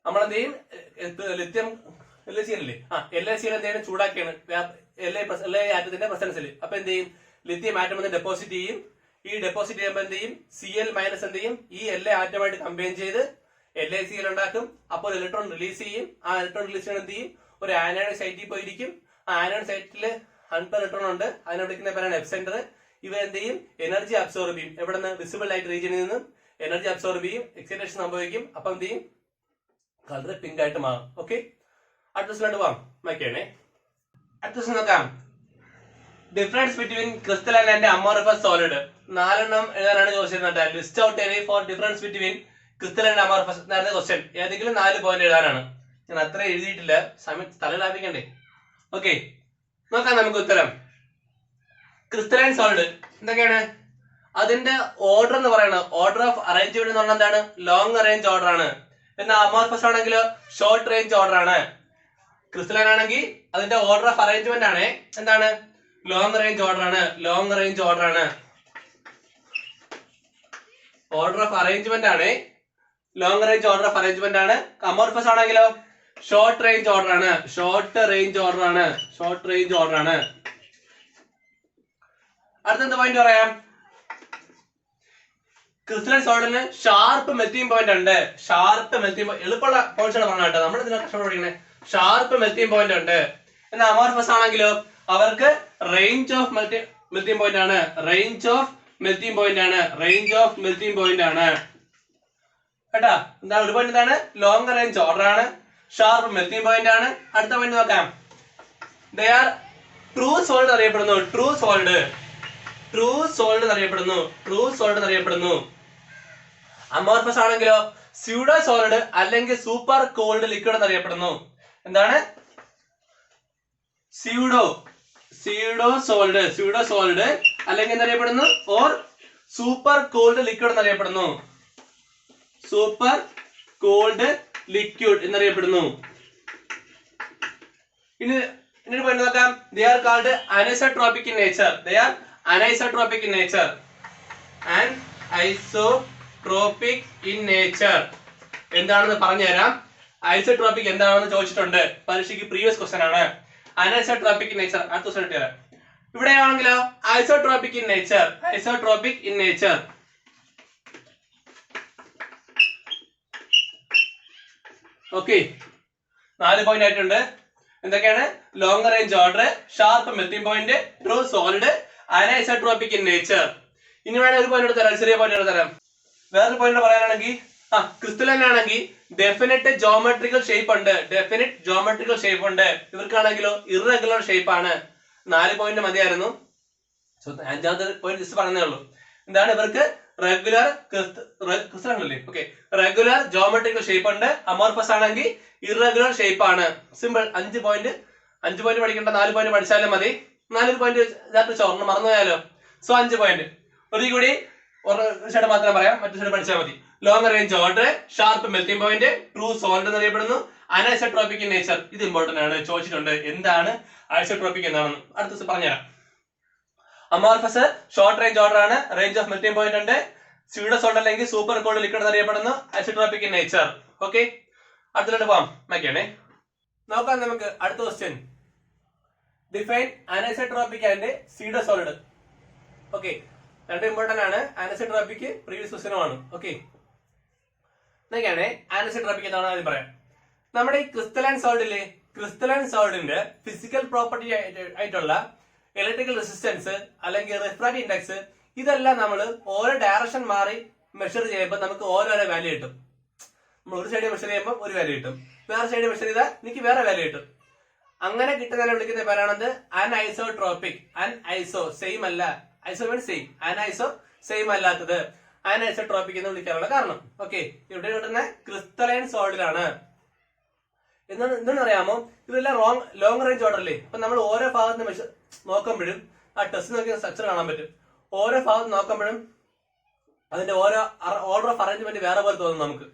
നമ്മളെന്ത് ചെയ്യും? ലിത്യം LiCl അല്ലേ? LiCl എന്ത് ചെയ്യണം? ചൂടാക്കിയാണ് Li ആറ്റത്തിന്റെ പ്രസൻസിൽ. അപ്പൊ എന്ത് ചെയ്യും? ലിത്യം ആറ്റം എന്ന് ഡെപ്പോസിറ്റ് ചെയ്യും. ഈ ഡെപ്പോസിറ്റ് ചെയ്യുമ്പോൾ എന്ത് ചെയ്യും? Cl മൈനസ് എന്ത് ചെയ്യും? ഈ Li ആറ്റമായിട്ട് കമ്പൈൻ ചെയ്ത് LiCl ഉണ്ടാക്കും. അപ്പോൾ ഇലക്ട്രോൺ റിലീസ് ചെയ്യും. ആ ഇലക്ട്രോൺ റിലീസ് ചെയ്യണം എന്ത് ചെയ്യും? ഒരു ആനോണിക് സൈറ്റിൽ പോയിരിക്കും. ആ ആനോണിക് സൈറ്റിൽ അൺപെയർ ഇലക്ട്രോൺ ഉണ്ട്. അതിനെ വിളിക്കുന്ന പേരാണ് എഫ് സെന്റർ. ഇവ എന്ത് ചെയ്യും? എനർജി അബ്സോർബ് ചെയ്യും. എവിടെ നിന്ന്? വിസിബിൾ ലൈറ്റ് റീജിയനിൽ നിന്നും എനർജി അബ്സോർബ് ചെയ്യും. എക്സൈറ്റേഷൻ സംഭവിക്കും. അപ്പൊ എന്ത് ചെയ്യും? കളർ പിങ്ക് ആയിട്ട് മാറും. ഓക്കെ, അടുത്ത സ്ലൈഡ് പോവാം. നോക്കിയാണേ, അടുത്ത നോക്കാം. Difference between crystalline and amorphous solid. 4 എണ്ണം എഴുതാനാണ് ചോദിച്ചിരുന്നത്. List out any four difference between crystalline and amorphous എന്നായിരുന്നു ക്വസ്റ്റ്യൻ. ഏതെങ്കിലും 4 പോയിന്റ് എഴുതാനാണ്. ഞാൻ അത്ര എഴുതിയിട്ടില്ല, സമയം തലയിലാപ്പിക്കണ്ടേ. ഓക്കെ, നോക്കാം നമുക്ക് ഉത്തരം. ക്രിസ്റ്റലൈൻ സോളിഡ് എന്തൊക്കെയാണ് അതിന്റെ ഓർഡർ എന്ന് പറയുന്നത്? ഓർഡർ ഓഫ് അറേഞ്ച്മെന്റ് എന്ന് പറഞ്ഞാൽ എന്താണ്? ലോങ് റേഞ്ച് ഓർഡർ ആണ്. എന്നാൽ അമോർഫസ് ആണെങ്കിലോ ഷോർട്ട് റേഞ്ച് ഓർഡർ ആണ്. ക്രിസ്റ്റലൈൻ ആണെങ്കിൽ അതിന്റെ ഓർഡർ ഓഫ് അറേഞ്ച്മെന്റ് ആണ് എന്താണ്? ലോങ് റേഞ്ച് ഓർഡർ ആണ്. ലോങ് റേഞ്ച് ഓർഡർ ആണ്. ഓർഡർ ഓഫ് അറേഞ്ച്മെന്റ് ആണ്. Long range order of arrangement ആണ്. അമോർഫസ് ആണെങ്കിലോ ഷോർട്ട് റേഞ്ച് ഓർഡർ ആണ്. ഷോർട്ട് റേഞ്ച് ഓർഡർ ആണ്. ഷോർട്ട് റേഞ്ച് ഓർഡർ ആണ്. അടുത്ത പോയിന്റ് പറയാം. ക്രിസ്റ്റലൈൻ സോളിഡിന് ഷാർപ്പ് മെൽറ്റിംഗ് പോയിന്റ് ഉണ്ട്. ഷാർപ്പ് മെൽറ്റിംഗ് പോയിന്റ് എളുപ്പമുള്ള പോയിന്റ്സ് ആണ് പറഞ്ഞത് കേട്ടോ. നമ്മൾ ഇതിനെ കഷ്ടപ്പെടിക്കണേ. ഷാർപ്പ് മെൽറ്റിംഗ് പോയിന്റ് ഉണ്ട്. എന്നാൽ അമോർഫസ് ആണെങ്കിലോ അവർക്ക് റേഞ്ച് ഓഫ് മെൽറ്റിംഗ് പോയിന്റ് ആണ്. റേഞ്ച് ഓഫ് മെൽറ്റിംഗ് പോയിന്റ് ആണ്. റേഞ്ച് ഓഫ് മെൽറ്റിംഗ് പോയിന്റ് ആണ് കേട്ടാ. എന്താണ് ഒരു പോയിന്റ്? എന്താണ്? ലോങ് റേഞ്ച് ഓർഡർ ആണ്. ഷാർപ്പ് മെൽറ്റിംഗ് പോയിന്റ് ആണ്. അടുത്ത പോയിന്റ് നോക്കാം. ദേ ആർ ട്രൂ സോൾഡ് അറിയപ്പെടുന്നു. True sold. ട്രൂ സോൾഡ് അറിയപ്പെടുന്നു. ട്രൂ സോൾഡ് അറിയപ്പെടുന്നു. അമോർഫസ് ആണെങ്കിലോ സ്യൂഡോ സോളിഡ് അല്ലെങ്കിൽ സൂപ്പർ കോൾഡ് ലിക്വിഡ് എന്നറിയപ്പെടുന്നു. എന്താണ്? Pseudo sold. സ്യൂഡോ സോൾഡ് അല്ലെങ്കിൽ എന്നറിയപ്പെടുന്നു ഓർ സൂപ്പർ കോൾഡ് ലിക്വിഡ് എന്നറിയപ്പെടുന്നു. സൂപ്പർ കോൾഡ് ലിക്വിഡ് എന്നറിയപ്പെടുന്നു. ഇനി പോയിന്റ് നോക്കാം. They are called anisotropic in nature. They are anisotropic in nature. And isotropic in nature എന്താണെന്ന് പറഞ്ഞുതരാം. ഐസോട്രോപിക് എന്താണെന്ന് ചോദിച്ചിട്ടുണ്ട് പരീക്ഷയ്ക്ക്. പ്രീവിയസ് ക്വസ്റ്റൻ ആണ്. അനൈസോട്രോപിക് ഇൻ നേച്ചർ അടുത്ത ക്വസ്റ്റൻ ഇട്ടുതരാം. ഇവിടെയാണെങ്കിലോ isotropic in nature. Isotropic in nature. Okay, 4 point ആയിട്ടുണ്ട്. എന്തൊക്കെയാണ്? Long range order, sharp melting point, true solid, anisotropic in nature. ഇനി വേണേ ഒരു പോയിന്റ് തരാം. ചെറിയ പോയിന്റ് തരാം. വേറൊരു പോയിന്റ് പറയാനാണെങ്കിൽ ക്രിസ്റ്റലൈൻ ആണെങ്കിൽ ഡെഫിനിറ്റ് ജോമെട്രിക്കൽ ഷേപ്പ് ഉണ്ട്. ഡെഫിനിറ്റ് ജോമെട്രിക്കൽ ഷേപ്പ് ഉണ്ട്. ഇവർക്കാണെങ്കിലോ ഇറഗുലർ ഷേപ്പ് ആണ്. 4 പോയിന്റ് മതിയായിരുന്നു. 5ാമത്തെ പോയിന്റ് ജസ്റ്റ് പറഞ്ഞേ ഉള്ളൂ. എന്താണ്? ഇവർക്ക് റെഗുലർ ക്രിസ്റ്റലൈൻ അല്ലേ? ഓക്കെ, റെഗുലർ ജോമെട്രിക്കൽ ഷേപ്പ് ഉണ്ട്. അമോർഫസ് ആണെങ്കിൽ ഇറഗുലർ ഷേപ്പ് ആണ്. സിമ്പിൾ. 5 പോയിന്റ് പഠിക്കേണ്ട. 4 പോയിന്റ് പഠിച്ചാലും മതി. 4 പോയിന്റ് ചോർന്ന് മറന്നുപോയാലോ. So 5 point. ഒരു കൂടി ഒരു സൈഡ് മാത്രം പറയാം, മറ്റു സൈഡ് പഠിച്ചാൽ മതി. Long range order, sharp melting point, true solid എന്നറിയപ്പെടുന്നു, അനൈസോട്രോപിക് ഇൻ നേച്ചർ. ഇത് ഇമ്പോർട്ടന്റ് ആണ്, ചോദിച്ചിട്ടുണ്ട്. എന്താണ് ഐസോട്രോപിക് എന്താണെന്ന് അടുത്ത ദിവസം പറഞ്ഞുതരാം. അമോർഫസ് ഷോർട്ട് റേഞ്ച് ഓർഡർ ആണ്. റേഞ്ച് ഓഫ് മെൽറ്റിംഗ് പോയിന്റ് ഉണ്ട്. സ്യൂഡോ സോൾഡ് അല്ലെങ്കിൽ സൂപ്പർ കോൾഡ് ലിക്വിഡ് എന്നറിയപ്പെടുന്നു. Isotropic in nature. ഓക്കെ, അടുത്തിട്ട് പോവാം. നോക്കിയാണേ, നോക്കാം നമുക്ക് അടുത്ത question. Define anisotropic and pseudo solid. Okay, രണ്ടും ഇമ്പോർട്ടന്റ് ആണ്. അനൈസോട്രോപിക് പ്രീവിയസ് ക്വസ്റ്റ്യനുമാണ്. ഓക്കെ, നോക്കിയാണേ അനൈസോട്രോപിക് എന്താണെന്ന് ആദ്യം പറയാം. നമ്മുടെ ഈ ക്രിസ്റ്റലൈൻ സോൾഡിലെ ക്രിസ്റ്റലൈൻ സോൾഡിന്റെ ഫിസിക്കൽ പ്രോപ്പർട്ടി ആയിട്ടുള്ള ഇലക്ട്രിക്കൽ റെസിസ്റ്റൻസ് അല്ലെങ്കിൽ റിഫ്രാക്റ്റീവ് ഇൻഡെക്സ്, ഇതെല്ലാം നമ്മൾ ഓരോ ഡയറക്ഷൻ മാറി മെഷർ ചെയ്യുമ്പോൾ നമുക്ക് ഓരോരോ വാല്യൂ കിട്ടും. നമ്മൾ ഒരു സൈഡ് മെഷർ ചെയ്യുമ്പോൾ ഒരു വാല്യൂ കിട്ടും, വേറെ സൈഡ് മെഷർ ചെയ്താൽ എനിക്ക് വേറെ വാല്യൂ കിട്ടും. അങ്ങനെ കിട്ടുന്നതിനെ വിളിക്കുന്ന പേരാണത് അൻഐസോട്രോപിക്. അൻഐസോ സെയിം അല്ല, ഐസോ മീൻസ് സെയിം, അൻഐസോ സെയിം അല്ലാത്തത് അൻഐസോട്രോപിക് എന്ന് വിളിക്കാനുള്ള കാരണം. ഓക്കെ, ഇവിടെ കിട്ടുന്ന ക്രിസ്റ്റലൈൻ സോൾഡിലാണ്. എന്തെന്ന് അറിയാമോ, ഇതെല്ലാം ലോങ് റേഞ്ച് ഓർഡർ അല്ലേ. അപ്പൊ നമ്മൾ ഓരോ ഭാഗത്ത് മെഷർ നോക്കുമ്പോഴും ആ ടെസ്റ്റ് നോക്കിയ സ്ട്രക്ചർ കാണാൻ പറ്റും. ഓരോ ഭാഗത്ത് നോക്കുമ്പോഴും അതിന്റെ ഓരോ ഓർഡർ ഓഫ് അറേഞ്ച്മെന്റ് വേറെ പോലെ തോന്നും നമുക്ക്.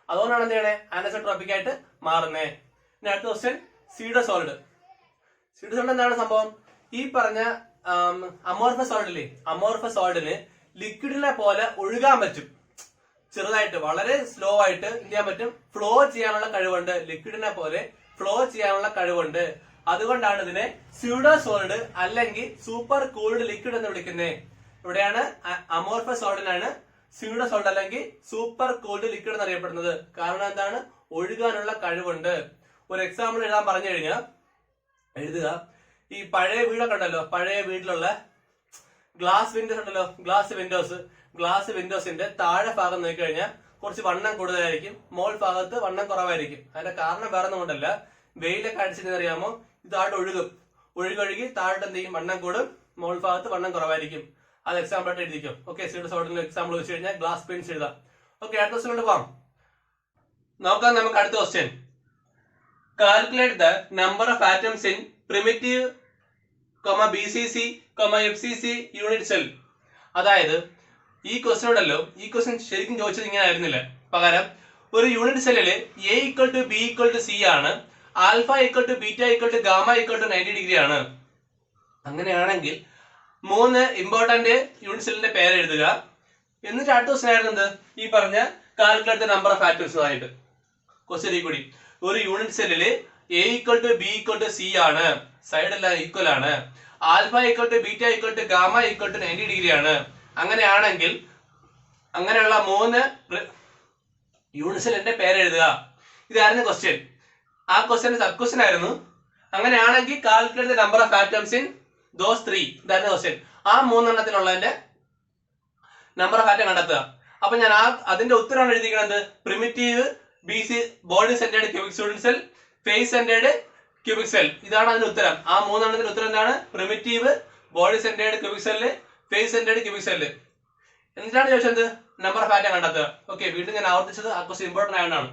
അതുകൊണ്ടാണ് എന്ത് ചെയ്യണേ അനൈസോട്രോപിക് ആയിട്ട് മാറുന്നേ. ഇനി അടുത്ത question, pseudo sold. Pseudo sold എന്താണ് സംഭവം? ഈ പറഞ്ഞ അമോർഫസ് സോൾഡ് ഇല്ലേ, അമോർഫസ് സോൾഡിന് ലിക്വിഡിനെ പോലെ ഒഴുകാൻ പറ്റും. ചെറുതായിട്ട് വളരെ സ്ലോ ആയിട്ട് എന്ത് ചെയ്യാൻ പറ്റും, ഫ്ലോ ചെയ്യാനുള്ള കഴിവുണ്ട്. ലിക്വിഡിനെ പോലെ ഫ്ലോ ചെയ്യാനുള്ള കഴിവുണ്ട്. അതുകൊണ്ടാണ് ഇതിനെ സ്യൂഡോ സോൾഡ് അല്ലെങ്കിൽ സൂപ്പർ കൂൾഡ് ലിക്വിഡ് എന്ന് വിളിക്കുന്നത്. ഇവിടെയാണ് അമോർഫസ് സോൾഡിനാണ് സ്യൂഡോ സോൾഡ് അല്ലെങ്കിൽ സൂപ്പർ കൂൾഡ് ലിക്വിഡ് എന്നറിയപ്പെടുന്നത്. കാരണം എന്താണ്, ഒഴുകാനുള്ള കഴിവുണ്ട്. ഒരു എക്സാമ്പിൾ എഴുതാൻ പറഞ്ഞു കഴിഞ്ഞാൽ എഴുതുക. ഈ പഴയ വീടൊക്കെ ഉണ്ടല്ലോ, പഴയ വീട്ടിലുള്ള ഗ്ലാസ് വിൻഡോസ് ഉണ്ടല്ലോ, ഗ്ലാസ് വിൻഡോസിന്റെ താഴെ ഭാഗം നോക്കിക്കഴിഞ്ഞാൽ കുറച്ച് വണ്ണം കൂടുതലായിരിക്കും, മോൾ ഭാഗത്ത് വണ്ണം കുറവായിരിക്കും. അതിന്റെ കാരണം വേറെ ഒന്നും കൊണ്ടല്ല, വെയിലൊക്കെ അടിച്ചിട്ട് അറിയാമോ, ഇത് താഴോട്ട് ഒഴുകി താഴോട്ട് എന്ത് ചെയ്യും, വണ്ണം കൂടും, മോൾ ഭാഗത്ത് വണ്ണം കുറവായിരിക്കും. അത് എക്സാമ്പിൾ ആയിട്ട് എഴുതിക്കും. ഓക്കെ, സീഡ് സോൾട്ടിന്റെ എക്സാമ്പിൾ വെച്ച് കഴിഞ്ഞാൽ ഗ്ലാസ് പെയിന്റ്സ് എഴുതാം. ഓക്കെ, അടുത്ത ക്വസ്റ്റ്യൻ പോവാം. നോക്കാം നമുക്ക് അടുത്ത question. Calculate the number of atoms in primitive BCC, FCC unit cell. അതായത് ഈ ക്വസ്റ്റ്യൻ ഉണ്ടല്ലോ, ഈ ക്വസ്റ്റ്യൻ ശരിക്കും ചോദിച്ചത് ഇങ്ങനെ ആയിരുന്നില്ല. പകരം ഒരു യൂണിറ്റ് സെല്ലില് A = B = C ആണ്, ആൽഫ = ബീറ്റ = ഗാമ = 90 ഡിഗ്രി ആണ്. അങ്ങനെയാണെങ്കിൽ 3 ഇമ്പോർട്ടന്റ് യൂണിറ്റ് സെല്ലിന്റെ പേര് എഴുതുക. എന്നിട്ട് അടുത്ത ക്വസ്റ്റ്യൻ ആയിരുന്നത് ഈ പറഞ്ഞ calculate the number of atoms ആയിട്ട് ക്വസ്റ്റ്യൻ കൂടി. ഒരു യൂണിറ്റ് സെല്ലില് A = B = C ആണ്, സൈഡ് എല്ലാം ഈക്വൽ ആണ്, ആൽഫ = ബീറ്റ = ഗാമ = 90 ഡിഗ്രി ആണ്. അങ്ങനെയാണെങ്കിൽ അങ്ങനെയുള്ള 3 യൂണിറ്റ് സെല്ലിന്റെ പേര് എഴുതുക. ഇതായിരുന്നു ക്വസ്റ്റ്യൻ. ആ ക്വസ്റ്റ്യൻ സബ് ക്വസ്റ്റ്യൻ ആയിരുന്നു. അങ്ങനെയാണെങ്കിൽ calculate the number of atoms in those 3. ഇതായിരുന്നു ക്വസ്റ്റ്യൻ. ആ 3 എണ്ണത്തിലുള്ളതിന്റെ നമ്പർ ഓഫ് ആറ്റം കണ്ടെത്തുക. അപ്പൊ ഞാൻ അതിന്റെ ഉത്തരമാണ് എഴുതിയിരിക്കുന്നത്. Primitive BC body centred cubic unit cell, face centred cubic cell. ഇതാണ് അതിന്റെ ഉത്തരം. ആ 3 എണ്ണത്തിന്റെ ഉത്തരം എന്താണ്? Primitive body centred cubic cell, face centred cubic cell. എന്നിട്ടാണ് ചോദിച്ചത് നമ്പർ ഓഫ് ആറ്റം കണ്ടെത്തുക. ഓക്കെ, വീണ്ടും ഞാൻ ആവർത്തിച്ചത് ആ ക്വസ്റ്റ്യൻ ഇമ്പോർട്ടന്റ് ആയതുകൊണ്ടാണ്.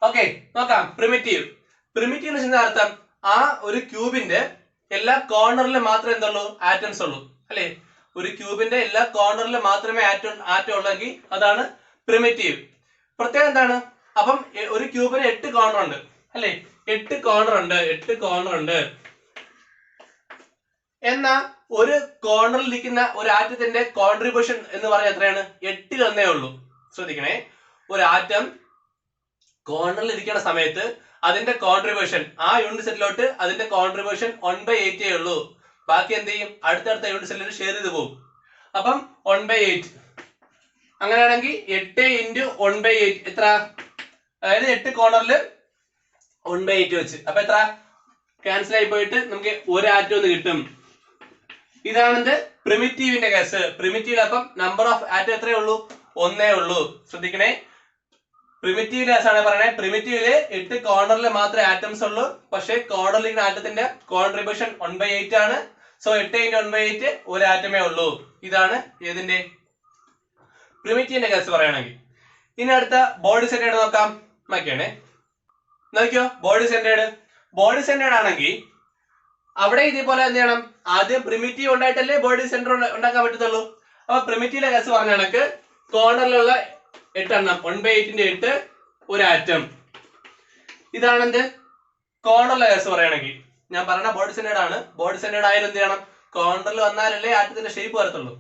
ഓക്കെ, നോക്കാം. പ്രിമിറ്റീവ് എന്ന് വെച്ചാൽ അർത്ഥം ആ ഒരു ക്യൂബിന്റെ എല്ലാ കോർണറിലും മാത്രമേ എന്തുള്ളൂ? ആറ്റംസ് ഉള്ളൂ, അല്ലെ? ഒരു ക്യൂബിന്റെ എല്ലാ കോർണറിലും മാത്രമേ ആറ്റം ഉള്ളെങ്കിൽ അതാണ് പ്രിമിറ്റീവ്. പ്രത്യേകം എന്താണ്? അപ്പം ഒരു ക്യൂബിന് 8 കോർണർ ഉണ്ട്, അല്ലെ? 8 കോർണർ ഉണ്ട്. എന്നാ ഒരു കോർണറിൽ ഇരിക്കുന്ന ഒരു ആറ്റത്തിന്റെ കോൺട്രിബ്യൂഷൻ എന്ന് പറഞ്ഞാൽ എത്രയാണ്? 8ൽ 1 ഉള്ളൂ. ശ്രദ്ധിക്കണേ, ഒരു ആറ്റം കോർണറിൽ ഇരിക്കുന്ന സമയത്ത് അതിന്റെ കോൺട്രിബ്യൂഷൻ ആ യൂണിറ്റ് സെല്ലിലോട്ട് അതിന്റെ കോൺട്രിബ്യൂഷൻ 1/8 ഉള്ളൂ. ബാക്കി എന്ത് ചെയ്യും? അടുത്തടുത്ത യൂണിറ്റ് സെല്ലിൽ ഷെയർ ചെയ്ത് പോകും. അപ്പം 1/8. അങ്ങനെയാണെങ്കിൽ 8 × 1/8 എത്ര? അതായത് 8 കോർണറിൽ 1/8 വെച്ച്. അപ്പൊ എത്ര? ക്യാൻസൽ ആയി പോയിട്ട് നമുക്ക് ഒരു ആറ്റം ഒന്ന് കിട്ടും. ഇതാണ് പ്രിമിറ്റീവിന്റെ കേസ്. പ്രിമിറ്റീവിൽ അപ്പം നമ്പർ ഓഫ് ആറ്റം എത്രയേ ഉള്ളൂ? 1 ഉള്ളൂ. ശ്രദ്ധിക്കണേ, പ്രിമിറ്റീവ് കേസാണ് പറയണേ. പ്രിമിറ്റീവില് 8 കോർണറിൽ മാത്രമേ ആറ്റംസ് ഉള്ളൂ. പക്ഷെ കോർണറിലിരിക്കുന്ന ആറ്റത്തിന്റെ കോൺട്രിബ്യൂഷൻ 1/8 ആണ്. സോ 8 × 1/8 ഒരു ആറ്റമേ ഉള്ളൂ. ഇതാണ് ഏതിന്റെ? പ്രിമിറ്റീവിന്റെ കേസ് പറയുകയാണെങ്കിൽ. ഇനി അടുത്ത ബോഡി സെന്റേർഡ് നോക്കാം. നോക്കിയോ, ബോഡി സെന്റേർഡ് ആണെങ്കിൽ അവിടെ ഇതേപോലെ എന്ത് ചെയ്യണം? ആദ്യം പ്രിമിറ്റീവ് ഉണ്ടായിട്ടല്ലേ ബോഡി സെന്റർ ഉണ്ടാക്കാൻ പറ്റത്തുള്ളൂ. അപ്പൊ പ്രിമിറ്റീവിലെ കേസ് പറഞ്ഞ കണക്ക് കോർണറിലുള്ള 8 എണ്ണം, 1/8ന്റെ 8 ഒരു ആറ്റം. ഇതാണെന്ത്? കോർണറിലെ കേസ് പറയുകയാണെങ്കിൽ. ഞാൻ പറഞ്ഞ ബോഡി സെന്റേർഡ് ആണ്. ബോഡി സെന്റേർഡ് ആയാലും എന്ത് ചെയ്യണം? കോർണറിൽ വന്നാലല്ലേ ആറ്റത്തിന്റെ ഷേപ്പ് വരത്തുള്ളൂ.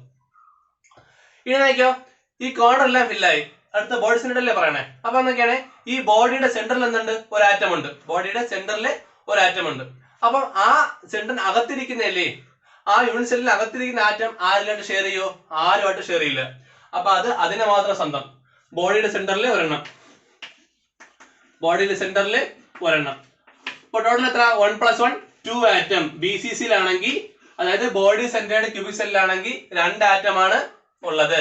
ഇനി നോക്കിയോ, ഈ കോർണർ എല്ലാം ഫില്ലായി. അടുത്ത ബോഡി സെന്റേർഡ് അല്ലേ പറയണേ. അപ്പൊ എന്തൊക്കെയാണ്? ഈ ബോഡിയുടെ സെന്ററിൽ എന്തുണ്ട്? ഒരു ആറ്റം ഉണ്ട്. ബോഡിയുടെ സെന്ററിൽ ഒരു ആറ്റം ഉണ്ട്. അപ്പം ആ സെന്ററിന് അകത്തിരിക്കുന്നല്ലേ, ആ യൂണിറ്റ് സെല്ലിൽ അകത്തിരിക്കുന്ന ആറ്റം ആരിലായിട്ട് ഷെയർ ചെയ്യോ? ആരുമായിട്ട് ഷെയർ ചെയ്യില്ല. അപ്പൊ അത് അതിനെ മാത്രം സ്വന്തം. ബോഡിയുടെ സെന്ററിൽ ഒരെണ്ണം. അപ്പൊ ടോട്ടൽ എത്ര? 1 + 1 2 ആറ്റം. BCCയിലാണെങ്കിൽ, അതായത് ബോഡി സെന്റേർഡ് ക്യൂബിക് സെല്ലിലാണെങ്കിൽ 2 ആറ്റമാണ് ഉള്ളത്.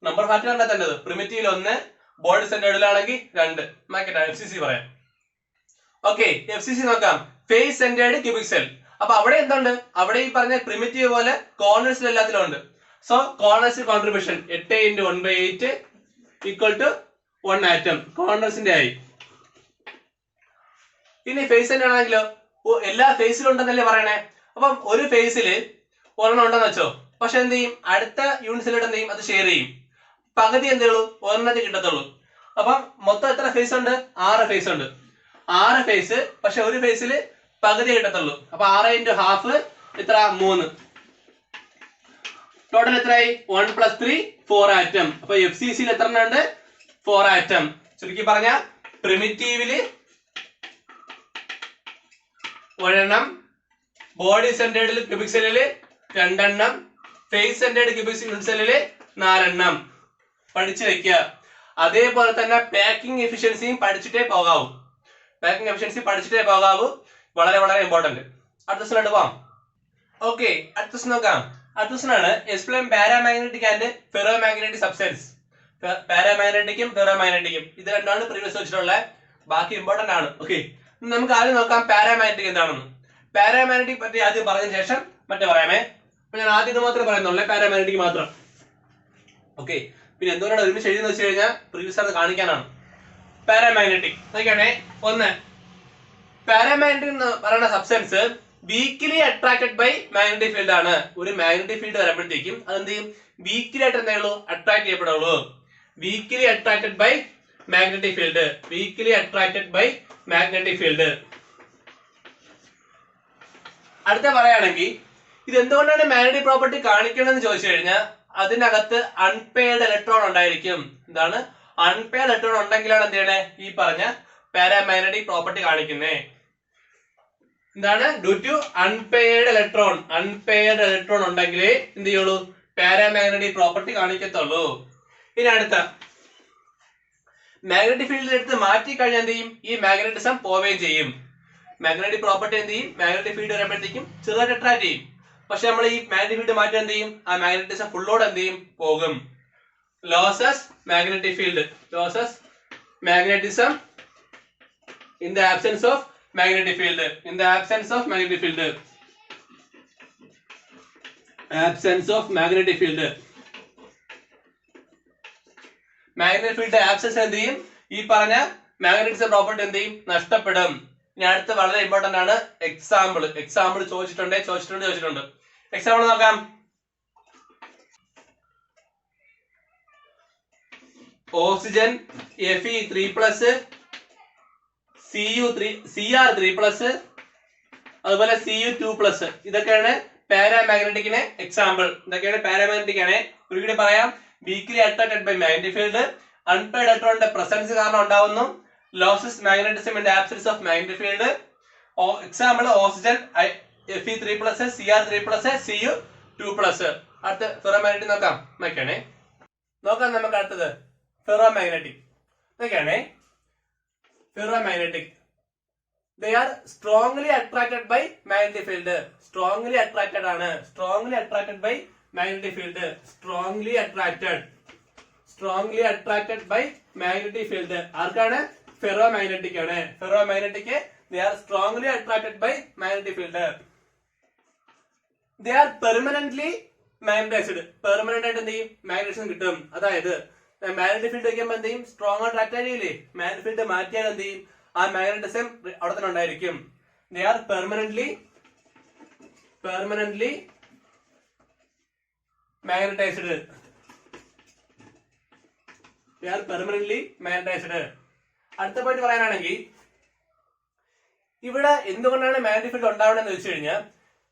നമ്പർ ഓഫ് ആറ്റം കണ്ടെത്തേണ്ടത്. പ്രിമിറ്റീവിൽ 1, ബോഡി സെന്റേർഡിലാണെങ്കിൽ 2. FCC പറയാം. ഓക്കെ, FCC നോക്കാം. Face centred cubic cell. അപ്പൊ അവിടെ എന്തുണ്ട്? അവിടെ ഈ പറഞ്ഞ പ്രിമിറ്റീവ് പോലെ കോർണേഴ്സിൽ എല്ലാത്തിലും ഉണ്ട്. So corners contribution 8 × 1/8 = 1 atom. കോർണേഴ്സിന്റെ ആയി. ഇനി ഫേസ് സെന്റേർഡ് ആണെങ്കിലോ, എല്ലാ ഫേസിലും ഉണ്ടെന്നല്ലേ പറയണേ. അപ്പം ഒരു ഫേസിൽ ഒരെണ്ണം ഉണ്ടെന്ന് വെച്ചോ. പക്ഷെ എന്ത് ചെയ്യും? അടുത്ത യൂണിറ്റ് സെല്ലോട്ട് എന്ത് ചെയ്യും? അത് ഷെയർ ചെയ്യും. പകുതി എന്തേ ഉള്ളൂ? ഒരെണ്ണത്തിൽ കിട്ടത്തുള്ളൂ. അപ്പം മൊത്തം എത്ര ഫേസ് ഉണ്ട്? 6 ഫേസ് ഉണ്ട്. 6 ഫേസ്. പക്ഷെ ഒരു ഫേസിൽ പകുതി കിട്ടത്തുള്ളൂ. അപ്പൊ 6 × ½ എത്ര? 3. ടോട്ടൽ എത്രയായി? 1 + 3 4 ആറ്റം. അപ്പൊ FCCയിൽ എത്ര എണ്ണം ഉണ്ട്? 4 ആറ്റം. ചുരുക്കി പറഞ്ഞ പ്രിമിറ്റീവില് ഒരെണ്ണം, ബോഡി സെന്റേർഡ് ക്യൂബിക് സെല്ലില് 2 എണ്ണം, ഫേസ് സെന്റേർഡ് ക്യൂബിക് യൂണിറ്റ് സെല്ലില് 4 എണ്ണം. പഠിച്ചു വെക്കുക. അതേപോലെ തന്നെ പാക്കിംഗ് എഫിഷ്യൻസിയും പഠിച്ചിട്ടേ പോകാവൂ. വളരെ വളരെ ഇമ്പോർട്ടന്റ്. അടുത്ത ദിവസം പോവാം. ഓക്കെ, അടുത്ത ദിവസം നോക്കാം. അടുത്ത ദിവസമാണ് explain paramagnetic and ferromagnetic substance. പാരാമാഗ്നറ്റിക്കും ഫെറോമാഗ്നറ്റിക്കും ഇത് രണ്ടാണ് പ്രീവിയസ് വെച്ചിട്ടുള്ള. ബാക്കി ഇമ്പോർട്ടന്റ് ആണ്. ഓക്കെ, നമുക്ക് ആദ്യം നോക്കാം പാരാമാഗ്നറ്റിക് എന്താണെന്ന്. പാരാമാഗ്നറ്റിക് പറ്റി ആദ്യം പറഞ്ഞ ശേഷം മറ്റേ പറയാമേ. അപ്പൊ ഞാൻ ആദ്യം ഇത് മാത്രമേ പറയുന്നുള്ളൂ, പാരാമാഗ്നറ്റിക് മാത്രം. ഓക്കെ, പിന്നെ എന്തുകൊണ്ടാണ് ഒരുമിച്ച് എഴുതുന്നത് വെച്ച് കഴിഞ്ഞാൽ പ്രീവിയസ് അത് കാണിക്കാനാണ്. പാരാമാഗ്നറ്റിക് നോക്കിയാണേ. ഒന്ന്, പാരാമാഗ്നറ്റിക് എന്ന് പറയുന്ന substance weakly attracted by magnetic field ആണ്. ഒരു മാഗ്നറ്റിക് ഫീൽഡ് വരുമ്പോഴത്തേക്കും അതെന്ത് ചെയ്യും? വീക്കിലി ആയിട്ട് എന്തേ ഉള്ളൂ? അട്രാക്ട് ചെയ്യപ്പെടുള്ളൂ. Weakly attracted by magnetic field. Weakly attracted by magnetic field. അടുത്ത പറയുകയാണെങ്കിൽ ഇത് എന്തുകൊണ്ടാണ് മാഗ്നറ്റിക് പ്രോപ്പർട്ടി കാണിക്കണമെന്ന് ചോദിച്ചു കഴിഞ്ഞാൽ അതിനകത്ത് അൺപെയർഡ് ഇലക്ട്രോൺ ഉണ്ടായിരിക്കും. എന്താണ്? അൺപെയർഡ് ഇലക്ട്രോൺ ഉണ്ടെങ്കിലാണ് എന്ത് ചെയ്യണേ? ഈ പറഞ്ഞ പാരാമാഗ്നറ്റിക് പ്രോപ്പർട്ടി കാണിക്കുന്നത്. എന്താണ്? Due to unpaired electron. Unpaired electron ഉണ്ടെങ്കിലേ എന്ത് ചെയ്യുള്ളൂ? പാരാമാഗ്നറ്റിക് പ്രോപ്പർട്ടി കാണിക്കത്തുള്ളൂ. ഇനി അടുത്ത, മാഗ്നറ്റിക് ഫീൽഡിൽ എടുത്ത് മാറ്റി കഴിഞ്ഞാൽ എന്ത് ചെയ്യും? ഈ മാഗ്നറ്റിസം പോവുകയും ചെയ്യും. മാഗ്നറ്റിക് പ്രോപ്പർട്ടി എന്ത് ചെയ്യും? മാഗ്നറ്റിക് ഫീൽഡ് വരുമ്പോഴത്തേക്കും ചെറുതായിട്ട് അട്രാക്ട് ചെയ്യും. പക്ഷെ നമ്മൾ ഈ മാഗ്നറ്റിക് ഫീൽഡ് മാറ്റി എന്ത് ചെയ്യും? ആ മാഗ്നറ്റിസം ഫുള്ളോട് എന്ത് ചെയ്യും? പോകും. Losses magnetic field. Losses magnetism in the absence of magnetic field. In the absence of magnetic field. Absence of magnetic field. Magnetic field absence എന്ത് ചെയ്യും? ഈ പറഞ്ഞ മാഗ്നറ്റിസം പ്രോപ്പർട്ടി എന്ത് ചെയ്യും? നഷ്ടപ്പെടും. ഇനി അടുത്ത വളരെ ഇമ്പോർട്ടന്റ് ആണ് എക്സാമ്പിൾ. എക്സാമ്പിൾ ചോദിച്ചിട്ടുണ്ട്. എക്സാമ്പിൾ നോക്കാം. ഓക്സിജൻ Fe3+, Cr3+, അതുപോലെ Cu2+. ഇതൊക്കെയാണ് പാരാമാഗ്നറ്റിക്കിന് എക്സാമ്പിൾ. ഇതൊക്കെയാണ് പാരാമാഗ്നറ്റിക് ആണ്. ഒരിക്കലും പറയാം, weakly attracted by magnetic field, unpaired ഇലക്ട്രോണിന്റെ പ്രസൻസ് കാരണം ഉണ്ടാവുന്നു, loses magnetism in the absence of magnetic field. Example oxygen Fe3+, Cr3+, Cu2+. അടുത്ത ഫെറോമാഗ്നറ്റിക് നോക്കാം. നമുക്ക് അടുത്തത് ഫെറോമാഗ്നറ്റിക്. ഇതൊക്കെയാണേ ferromagnetic. They are strongly attracted by magnetic field. Strongly attracted ആണ്. Strongly attracted by magnetic field. Strongly attracted by magnetic field. ആർക്കാണ്? ferromagnetic ആണ്. Ferromagnetic, they are strongly attracted by magnetic field. They are permanently magnetized. Permanent ആയിട്ട് എന്ത് ചെയ്യും? മാഗ്നറ്റിസം കിട്ടും. അതായത് മാഗ്നറ്റിക് ഫീൽഡ് വയ്ക്കുമ്പോൾ എന്ത് ചെയ്യും? സ്ട്രോങ് ആയിട്ട് അറ്റാച്ച് ചെയ്യില്ലേ? മാഗ്നറ്റിക് ഫീൽഡ് മാറ്റിയാൽ എന്ത് ചെയ്യും? ആ മാഗ്നറ്റിസം അവിടെ തന്നെ ഉണ്ടായിരിക്കും. They are permanently magnetised. They are permanently magnetised. അടുത്ത പോയിന്റ് പറയാനാണെങ്കിൽ ഇവിടെ എന്തുകൊണ്ടാണ് മാഗ്നറ്റിക് ഫീൽഡ് ഉണ്ടാവണമെന്ന് വെച്ച് കഴിഞ്ഞാൽ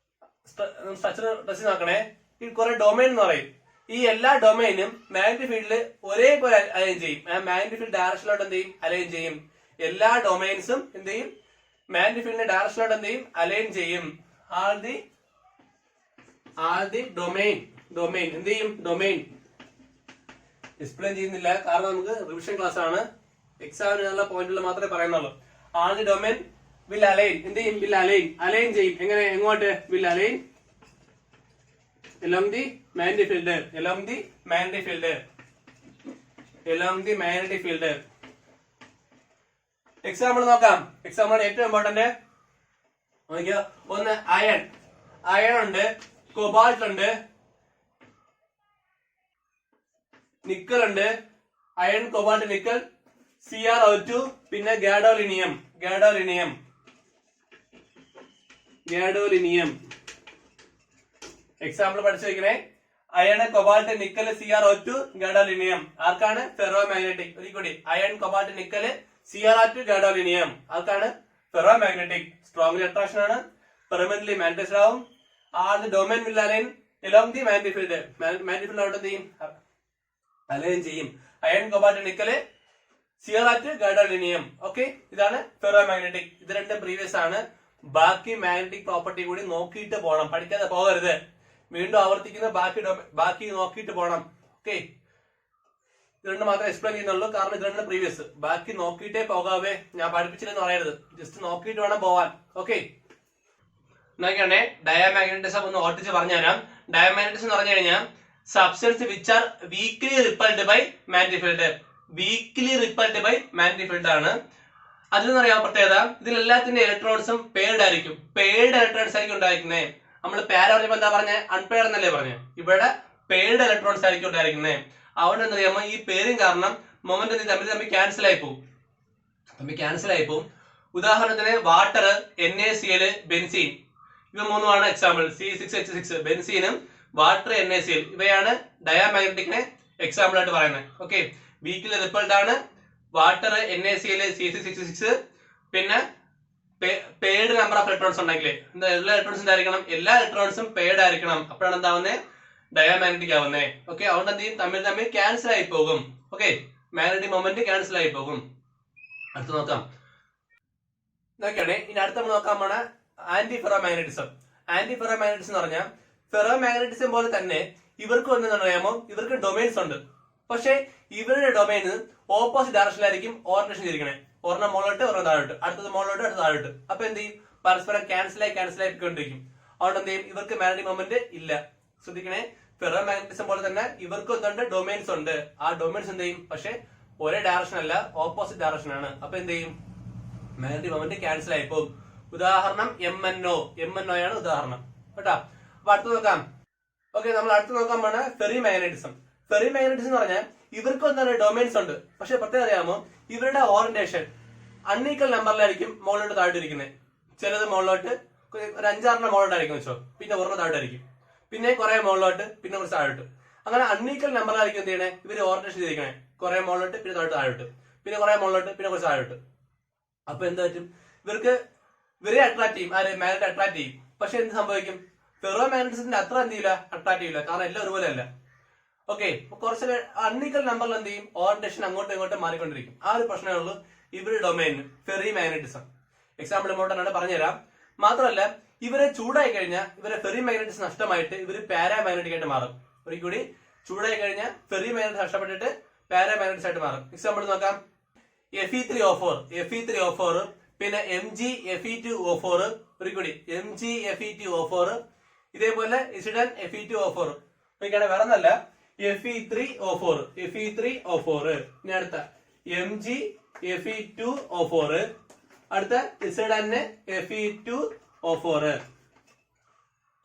സ്ട്രക്ചർ ടെസ്റ്റ് നോക്കണേ. ഈ കുറെ ഡൊമൈൻ എന്ന് പറയും. ഈ എല്ലാ ഡൊമൈനും മാഗ്നറ്റിക് ഫീൽഡിൽ ഒരേപോലെ അലൈൻ ചെയ്യും. മാഗ്നറ്റിക് ഫീൽഡ് ഡയറക്ഷനിലോട്ട് എന്ത് ചെയ്യും? അലൈൻ ചെയ്യും. എല്ലാ ഡൊമൈൻസും എന്ത് ചെയ്യും? മാഗ്നറ്റിക് ഫീൽഡിന്റെ ഡയറക്ഷനിലോട്ട് എന്ത് ചെയ്യും? അലൈൻ ചെയ്യും. ആൾ ദി ഡൊമൈൻ എന്ത് ചെയ്യും? ഡൊമൈൻ എക്സ്പ്ലെയിൻ ചെയ്യുന്നില്ല, കാരണം നമുക്ക് റിവിഷൻ ക്ലാസ് ആണ്. എക്സാമിനുള്ള പോയിന്റുകൾ മാത്രമേ പറയുന്നുള്ളൂ. All the domain will align. എന്ത് ചെയ്യും? വിൽ അലൈൻ ചെയ്യും. എങ്ങനെ? എങ്ങോട്ട്? Will align along the magnetic field. Example നോക്കാം. എക്സാമ്പിൾ ഏറ്റവും ഇമ്പോർട്ടന്റ് നോക്കിയോ. ഒന്ന് അയൺ ഉണ്ട്, കൊബാൾട്ട് ഉണ്ട്, നിക്കൽ ഉണ്ട്. അയൺ, കൊബാൾട്ട്, നിക്കൽ, CrO2, പിന്നെ ഗാഡോലിനിയം. എക്സാമ്പിൾ പഠിച്ചു വെക്കണേ. Iron, cobalt, nickel, CrO2, gadolinium. ആർക്കാണ്? ഫെറോമാഗ്നറ്റിക്. ഒരിക്കൽ iron, cobalt, nickel, CrO2, gadolinium. ആർക്കാണ്? ഫെറോമാഗ്നറ്റിക്. സ്ട്രോങ്ലി അട്രാക്ഷൻ ആണ്. പെർമനന്റ്ലി മാഗ്നറ്റൈസ്ഡ് ആവും. Are the domain will align along the magnetic field. Magnetic field അവിടെ ചെയ്യും? അലൈൻ ചെയ്യും. Iron, cobalt, nickel, CrO2, gadolinium. Okay, ഇതാണ് ഫെറോമാഗ്നറ്റിക്. ഇത് രണ്ടും പ്രീവിയസ് ആണ്. ബാക്കി മാഗ്നറ്റിക് പ്രോപ്പർട്ടി കൂടി നോക്കിയിട്ട് പോകണം, പഠിക്കാതെ പോകരുത്. വീണ്ടും ആവർത്തിക്കുന്ന ബാക്കി നോക്കിയിട്ട് പോകണം. ഓക്കെ, ഇത് രണ്ട് മാത്രമേ എക്സ്പ്ലെയിൻ ചെയ്യുന്നുള്ളൂ, കാരണം ഇത് രണ്ട് പ്രീവിയസ്. ബാക്കി നോക്കിയിട്ടേ പോകാവേ, ഞാൻ പഠിപ്പിച്ചില്ലെന്ന് പറയരുത്. ജസ്റ്റ് നോക്കിയിട്ട് വേണം പോവാൻ. ഓക്കെ, നോക്കിയാണേ ഡയാമാഗ്നറ്റിസം ഒന്ന് ഓർത്തിച്ച് പറഞ്ഞുതരാം. ഡയാമാഗ്നറ്റിസം എന്ന് പറഞ്ഞു കഴിഞ്ഞാൽ substance which are weakly repelled by magnetic field. ആണ്. അതിലെന്ന് പറയാൻ പ്രത്യേകത, ഇതിലെല്ലാത്തിന്റെ ഇലക്ട്രോൺസും പെയർഡ് ആയിരിക്കും. പെയർഡ് ഇലക്ട്രോൺസ് ആയിരിക്കും ഉണ്ടായിരിക്കുന്നത്. നമ്മൾ പാര പറഞ്ഞപ്പോ എന്താ പറഞ്ഞത്? അൺപെയർഡ് എന്നല്ലേ പറഞ്ഞത്. ഇവിടെ പെയ്ഡ് ഇലക്ട്രോൺസ് ആയിരിക്കും ഉണ്ടായിരിക്കുന്നത്. അതുകൊണ്ട് എന്താ പറയുക, ഈ പേരും കാരണം മൊമെന്റ് തമ്മിൽ ക്യാൻസൽ ആയി പോകും. ഉദാഹരണത്തിന് വാട്ടർ, NaCl, ബെൻസീൻ, ഇവ മൂന്നുമാണ് എക്സാമ്പിൾ. C6H6 ബെൻസീനും വാട്ടർ, NaCl ഇവയാണ് ഡയാമാഗ്നറ്റിക്കിനെ എക്സാമ്പിൾ ആയിട്ട് പറയുന്നത്. ഓക്കെ, വീക്കിലി റിപ്പൾഡ് ആണ് വാട്ടർ, NaCl, C6H6. പിന്നെ പെയ്ഡ് നമ്പർ ഓഫ് ഇലക്ട്രോൺസ് ഉണ്ടെങ്കിൽ എല്ലാ ഇലക്ട്രോൺസും എന്തായിരിക്കണം? എല്ലാ ഇലക്ട്രോൺസും പെയ്ഡ് ആയിരിക്കണം. അപ്പോഴാണ് എന്താവുന്നത്? ഡയാമാഗ്നറ്റിക് ആവുന്നത്. ഓക്കെ, അതുകൊണ്ട് എന്ത് ചെയ്യും? തമ്മിൽ ക്യാൻസൽ ആയി പോകും. ഓക്കെ, മാഗ്നറ്റിക് മൊമെന്റ് ക്യാൻസൽ ആയി പോകും. അടുത്ത് നോക്കാം. ഇനി അടുത്ത നമ്മൾ നോക്കാൻ പോണ antiferromagnetism. Antiferromagnetism എന്ന് പറഞ്ഞാൽ ഫെറോ മാഗ്നറ്റിസം പോലെ തന്നെ ഇവർക്ക് ഒന്നെന്ന് പറയാമോ, ഇവർക്ക് ഡൊമൈൻസ് ഉണ്ട്. പക്ഷെ ഇവരുടെ ഡൊമൈന് ഓപ്പോസിറ്റ് ഡയറക്ഷനിലായിരിക്കും ഓറിയന്റേഷൻ ഇരിക്കണേ. ഒരെണ്ണം മുകളിലോട്ട്, ഒരെണ്ണം താഴോട്ട്, അടുത്തത് മുകളിലോട്ട്, അടുത്ത താഴോട്ട്. അപ്പൊ എന്ത് ചെയ്യും? പരസ്പരം ക്യാൻസൽ ആയി കൊണ്ടിരിക്കും. അതുകൊണ്ട് എന്ത് ചെയ്യും? ഇവർക്ക് മാഗ്നറ്റിക് മൊമെന്റ് ഇല്ല. ശ്രദ്ധിക്കണേ, ഫെറോ മാഗ്നറ്റിസം പോലെ തന്നെ ഇവർക്ക് എന്തുണ്ട്? ഡൊമൈൻസ് ഉണ്ട്. ആ ഡൊമൈൻസ് എന്ത് ചെയ്യും? പക്ഷെ ഒരേ ഡയറക്ഷൻ അല്ല, ഓപ്പോസിറ്റ് ഡയറക്ഷൻ ആണ്. അപ്പൊ എന്ത് ചെയ്യും? മാഗ്നറ്റിക് മൊമെന്റ് ക്യാൻസൽ ആയി പോകും. ഉദാഹരണം MnO ആണ് ഉദാഹരണം കേട്ടാ. അപ്പൊ അടുത്ത് നോക്കാം. ഓക്കെ, നമ്മൾ അടുത്ത് നോക്കാൻ പോണ ഫെറി മാഗ്നറ്റിസം. ഫെറി മാഗ്നറ്റിസം എന്ന് പറഞ്ഞാൽ ഇവർക്ക് എന്താണ്? ഡൊമൈൻസ് ഉണ്ട്. പക്ഷെ പ്രത്യേകം അറിയാമോ, ഇവരുടെ ഓറിയന്റേഷൻ അൺഈക്വൽ നമ്പറിലായിരിക്കും മുകളിലോട്ട് താഴോട്ട് ഇരിക്കുന്നത്. ചിലത് മുകളിലോട്ട് ഒരു 5-6 മുകളിലോട്ടായിരിക്കും വെച്ചോ, പിന്നെ ഒരെണ്ണം താഴോട്ടായിരിക്കും, പിന്നെ കുറെ മുകളിലോട്ട്, പിന്നെ കുറച്ച് താഴോട്ട്. അങ്ങനെ അൺഈക്വൽ നമ്പറിലായിരിക്കും എന്ത് ചെയ്യണേ? ഇവര് ഓറിയന്റേഷൻ ചെയ്തിരിക്കണേ. കുറെ മുകളിലോട്ട്, പിന്നെ താഴോട്ട്, പിന്നെ കുറെ മുകളിലോട്ട്, പിന്നെ കുറച്ച് താഴോട്ട്. അപ്പൊ എന്താ പറ്റും? ഇവരെ അട്രാക്ട് ചെയ്യും. മാഗ്നറ്റ് അട്രാക്ട് ചെയ്യും. പക്ഷെ എന്ത് സംഭവിക്കും? ഫെറോ മാഗ്നറ്റിസത്തിന്റെ അത്ര എന്ത് ചെയ്യില്ല? അട്രാക്ട് ചെയ്യില്ല. കാരണം എല്ലാം ഒരുപോലെ അല്ല. ഓക്കെ, കുറച്ച് അൺഈക്വൽ നമ്പറിൽ എന്ത് ചെയ്യും? ഓറിയന്റേഷൻ അങ്ങോട്ടും ഇങ്ങോട്ടും മാറിക്കൊണ്ടിരിക്കും. ആ ഒരു പ്രശ്നമേ ഉള്ളൂ ഇവരുടെ ഡൊമൈനിന്, ഫെറി മാഗ്നറ്റിസം. എക്സാമ്പിൾ ഇങ്ങോട്ടാണ് പറഞ്ഞുതരാം. മാത്രമല്ല ഇവരെ ചൂടായി കഴിഞ്ഞാൽ ഇവരെ ഫെറി മാഗ്നറ്റിസം നഷ്ടമായിട്ട് ഇവര് പാരാമാഗ്നറ്റിക് ആയിട്ട് മാറും. ഒരിക്കൽ കൂടി, ചൂടായി കഴിഞ്ഞാൽ ഫെറി മാഗ്നറ്റിസം നഷ്ടപ്പെട്ടിട്ട് പാരാമാഗ്നറ്റിക്സ് ആയിട്ട് മാറും. എക്സാമ്പിൾ നോക്കാം. Fe3O4, പിന്നെ MgFe2O4, ഒരു കൂടി MgFe2O4, ഇതേപോലെ ഇസിഡൻ Fe2O4. വേറെ ഒന്നല്ല, Fe3O4. ഇനി അടുത്ത MgFe2O4, അടുത്ത ഇസിഡൻ Fe2O4.